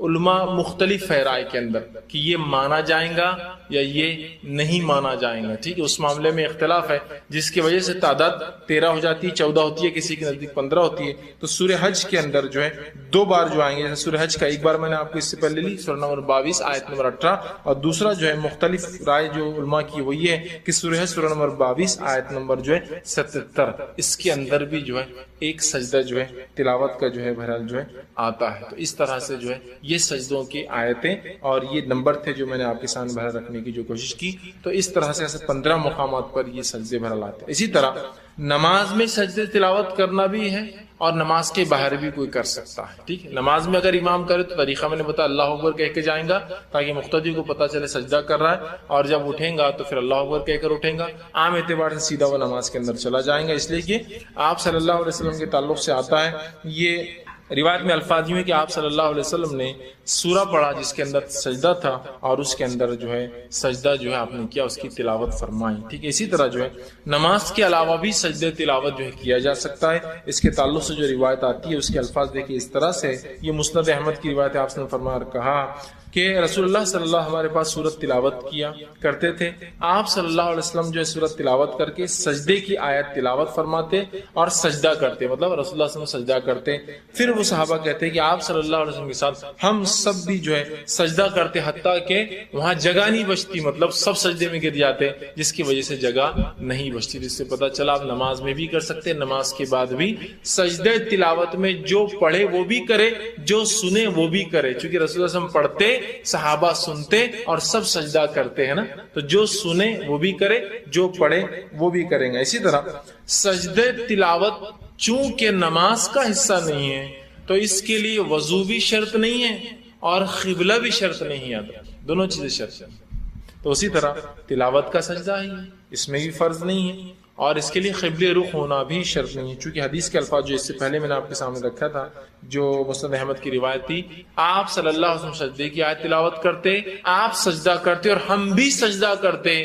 علماء مختلف ہے رائے کے اندر کہ یہ مانا جائیں گا یا یہ نہیں مانا جائیں گا، ٹھیک ہے، اس معاملے میں اختلاف ہے، جس کی وجہ سے تعداد 13 ہو جاتی ہے، 14 ہوتی ہے، کسی کے نزدیک 15 ہوتی ہے۔ تو سورہ حج کے اندر جو ہے دو بار جو آئیں گے، جیسے سورہ حج کا ایک بار میں نے آپ کو اس سے پہلے لی سورہ نمبر 22 آیت نمبر 18، اور دوسرا جو ہے مختلف رائے جو علماء کی وہ یہ ہے کہ سورہ حج سورہ نمبر 22 آیت نمبر جو ہے 77، اس کے اندر بھی جو ہے ایک سجدہ جو ہے تلاوت کا جو ہے بہرحال جو ہے آتا ہے۔ تو اس طرح سے جو ہے یہ سجدوں کی آیتیں اور یہ نمبر تھے جو میں نے آپ کے سامنے بہرحال رکھنے کی جو کوشش کی۔ تو اس طرح سے ایسے 15 مقامات پر یہ سجدے بہرحال آتے ہیں۔ اسی طرح نماز میں سجدے تلاوت کرنا بھی ہے اور نماز کے باہر بھی کوئی کر سکتا ہے، ٹھیک ہے۔ نماز میں اگر امام کرے تو طریقہ میں نے بتایا اللہ اکبر کہہ کے جائیں گا تاکہ مقتدی کو پتہ چلے سجدہ کر رہا ہے، اور جب اٹھیں گا تو پھر اللہ اکبر کہہ کر اٹھیں گا۔ عام اعتبار سے سیدھا وہ نماز کے اندر چلا جائیں گا، اس لیے کہ آپ صلی اللہ علیہ وسلم کے تعلق سے آتا ہے، یہ روایت میں الفاظ یوں ہے کہ آپ صلی اللہ علیہ وسلم نے سورہ پڑھا جس کے اندر سجدہ تھا، اور اس کے اندر جو ہے سجدہ جو ہے آپ نے کیا، اس کی تلاوت فرمائی، ٹھیک ہے۔ اسی طرح جو ہے نماز کے علاوہ بھی سجدے تلاوت جو ہے کیا جا سکتا ہے۔ اس کے تعلق سے جو روایت آتی ہے اس کے الفاظ دیکھیے اس طرح سے، یہ مسند احمد کی روایت ہے، آپ نے فرمایا اور کہا کہ رسول اللہ صلی اللہ ہمارے پاس سورت تلاوت کیا کرتے تھے، آپ صلی اللہ علیہ وسلم جو ہے سورت تلاوت کر کے سجدے کی آیت تلاوت فرماتے اور سجدہ کرتے، مطلب رسول اللہ صلی اللہ علیہ وسلم سجدہ کرتے، پھر وہ صحابہ کہتے کہ آپ صلی اللہ علیہ وسلم کے ساتھ ہم سب بھی جو ہے سجدہ کرتے، حتیٰ کہ وہاں جگہ نہیں بچتی، مطلب سب سجدے میں گر جاتے، جس کی وجہ سے جگہ نہیں بچتی۔ جس سے پتہ چلا آپ نماز میں بھی کر سکتے، نماز کے بعد بھی سجدے تلاوت میں جو پڑھے وہ بھی کرے، جو سنے وہ بھی کرے، چونکہ رسول اللہ صلی اللہ علیہ وسلم پڑھتے، صحابہ سنتے اور سب سجدہ کرتے ہیں نا، تو جو سنے وہ بھی کرے، جو پڑھے وہ بھی کریں گے۔ اسی طرح سجدے تلاوت چونکہ نماز کا حصہ نہیں ہے تو اس کے لیے وضو بھی شرط نہیں ہے اور قبلہ بھی شرط نہیں ہے، دونوں چیزیں شرط ہیں۔ تو اسی طرح تلاوت کا سجدہ ہی اس میں بھی فرض نہیں ہے اور اس کے لیے قبلہ رخ ہونا بھی شرط نہیں ہے، چونکہ حدیث کے الفاظ جو اس سے پہلے میں نے آپ کے سامنے رکھا تھا، جو مسند احمد کی روایت تھی، آپ صلی اللہ علیہ وسلم سجدے کی آیت تلاوت کرتے، آپ سجدہ کرتے اور ہم بھی سجدہ کرتے،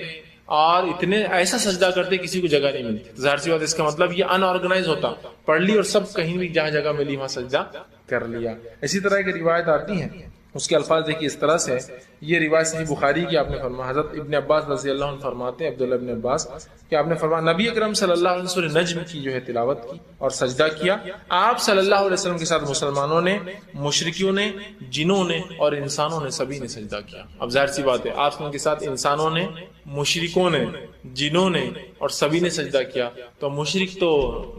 اور اتنے ایسا سجدہ کرتے کسی کو جگہ نہیں ملتی۔ ظاہر سی بات، اس کا مطلب یہ ان آرگنائز ہوتا، پڑھ لی اور سب کہیں بھی جہاں جگہ ملی وہاں سجدہ کر لیا۔ اسی طرح کی روایت آتی ہے اس کے الفاظ دیکھیے اس طرح سے، یہ روایت صحیح بخاری کی آپ نے فرمایا، حضرت ابن عباس رضی اللہ عنہ فرماتے ہیں، عبداللہ ابن عباس، کہ آپ نے فرمایا نبی اکرم صلی اللہ علیہ وسلم نجم کی جو ہے تلاوت کی اور سجدہ کیا، آپ صلی اللہ علیہ وسلم کے ساتھ مسلمانوں نے، مشرکیوں نے، جنوں نے اور انسانوں نے سبھی نے سجدہ کیا۔ اب ظاہر سی بات ہے آپ کے ساتھ انسانوں نے، مشرکوں نے، جنوں نے اور سبھی نے سجدہ کیا، تو مشرک تو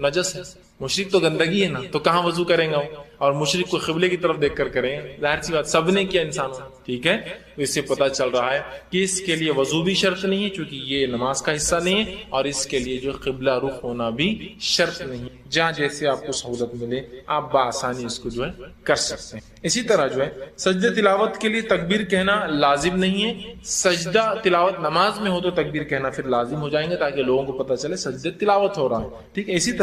نجس ہے، مشرک تو گندگی ہے نا، تو کہاں وضو کریں گا وہ؟ اور مشرک کو قبلے کی طرف دیکھ کر کریں، ظاہر سی بات سب نے کیا انسانوں نے، ٹھیک ہے۔ تو اس سے پتہ چل رہا ہے کہ اس کے لیے وضو بھی شرط نہیں ہے چونکہ یہ نماز کا حصہ نہیں ہے، اور اس کے لیے جو قبلہ رخ ہونا بھی شرط نہیں ہے، جہاں جیسے آپ کو سہولت ملے آپ بآسانی اس کو جو ہے کر سکتے ہیں۔ اسی طرح جو ہے سجدہ تلاوت کے لیے تکبیر کہنا لازم نہیں ہے، سجدہ تلاوت نماز میں ہو تو تکبیر کہنا پھر لازم ہو جائیں گے تاکہ لوگوں کو پتہ چلے سجدہ تلاوت ہو رہا ہے، ٹھیک ہے۔ اسی طرح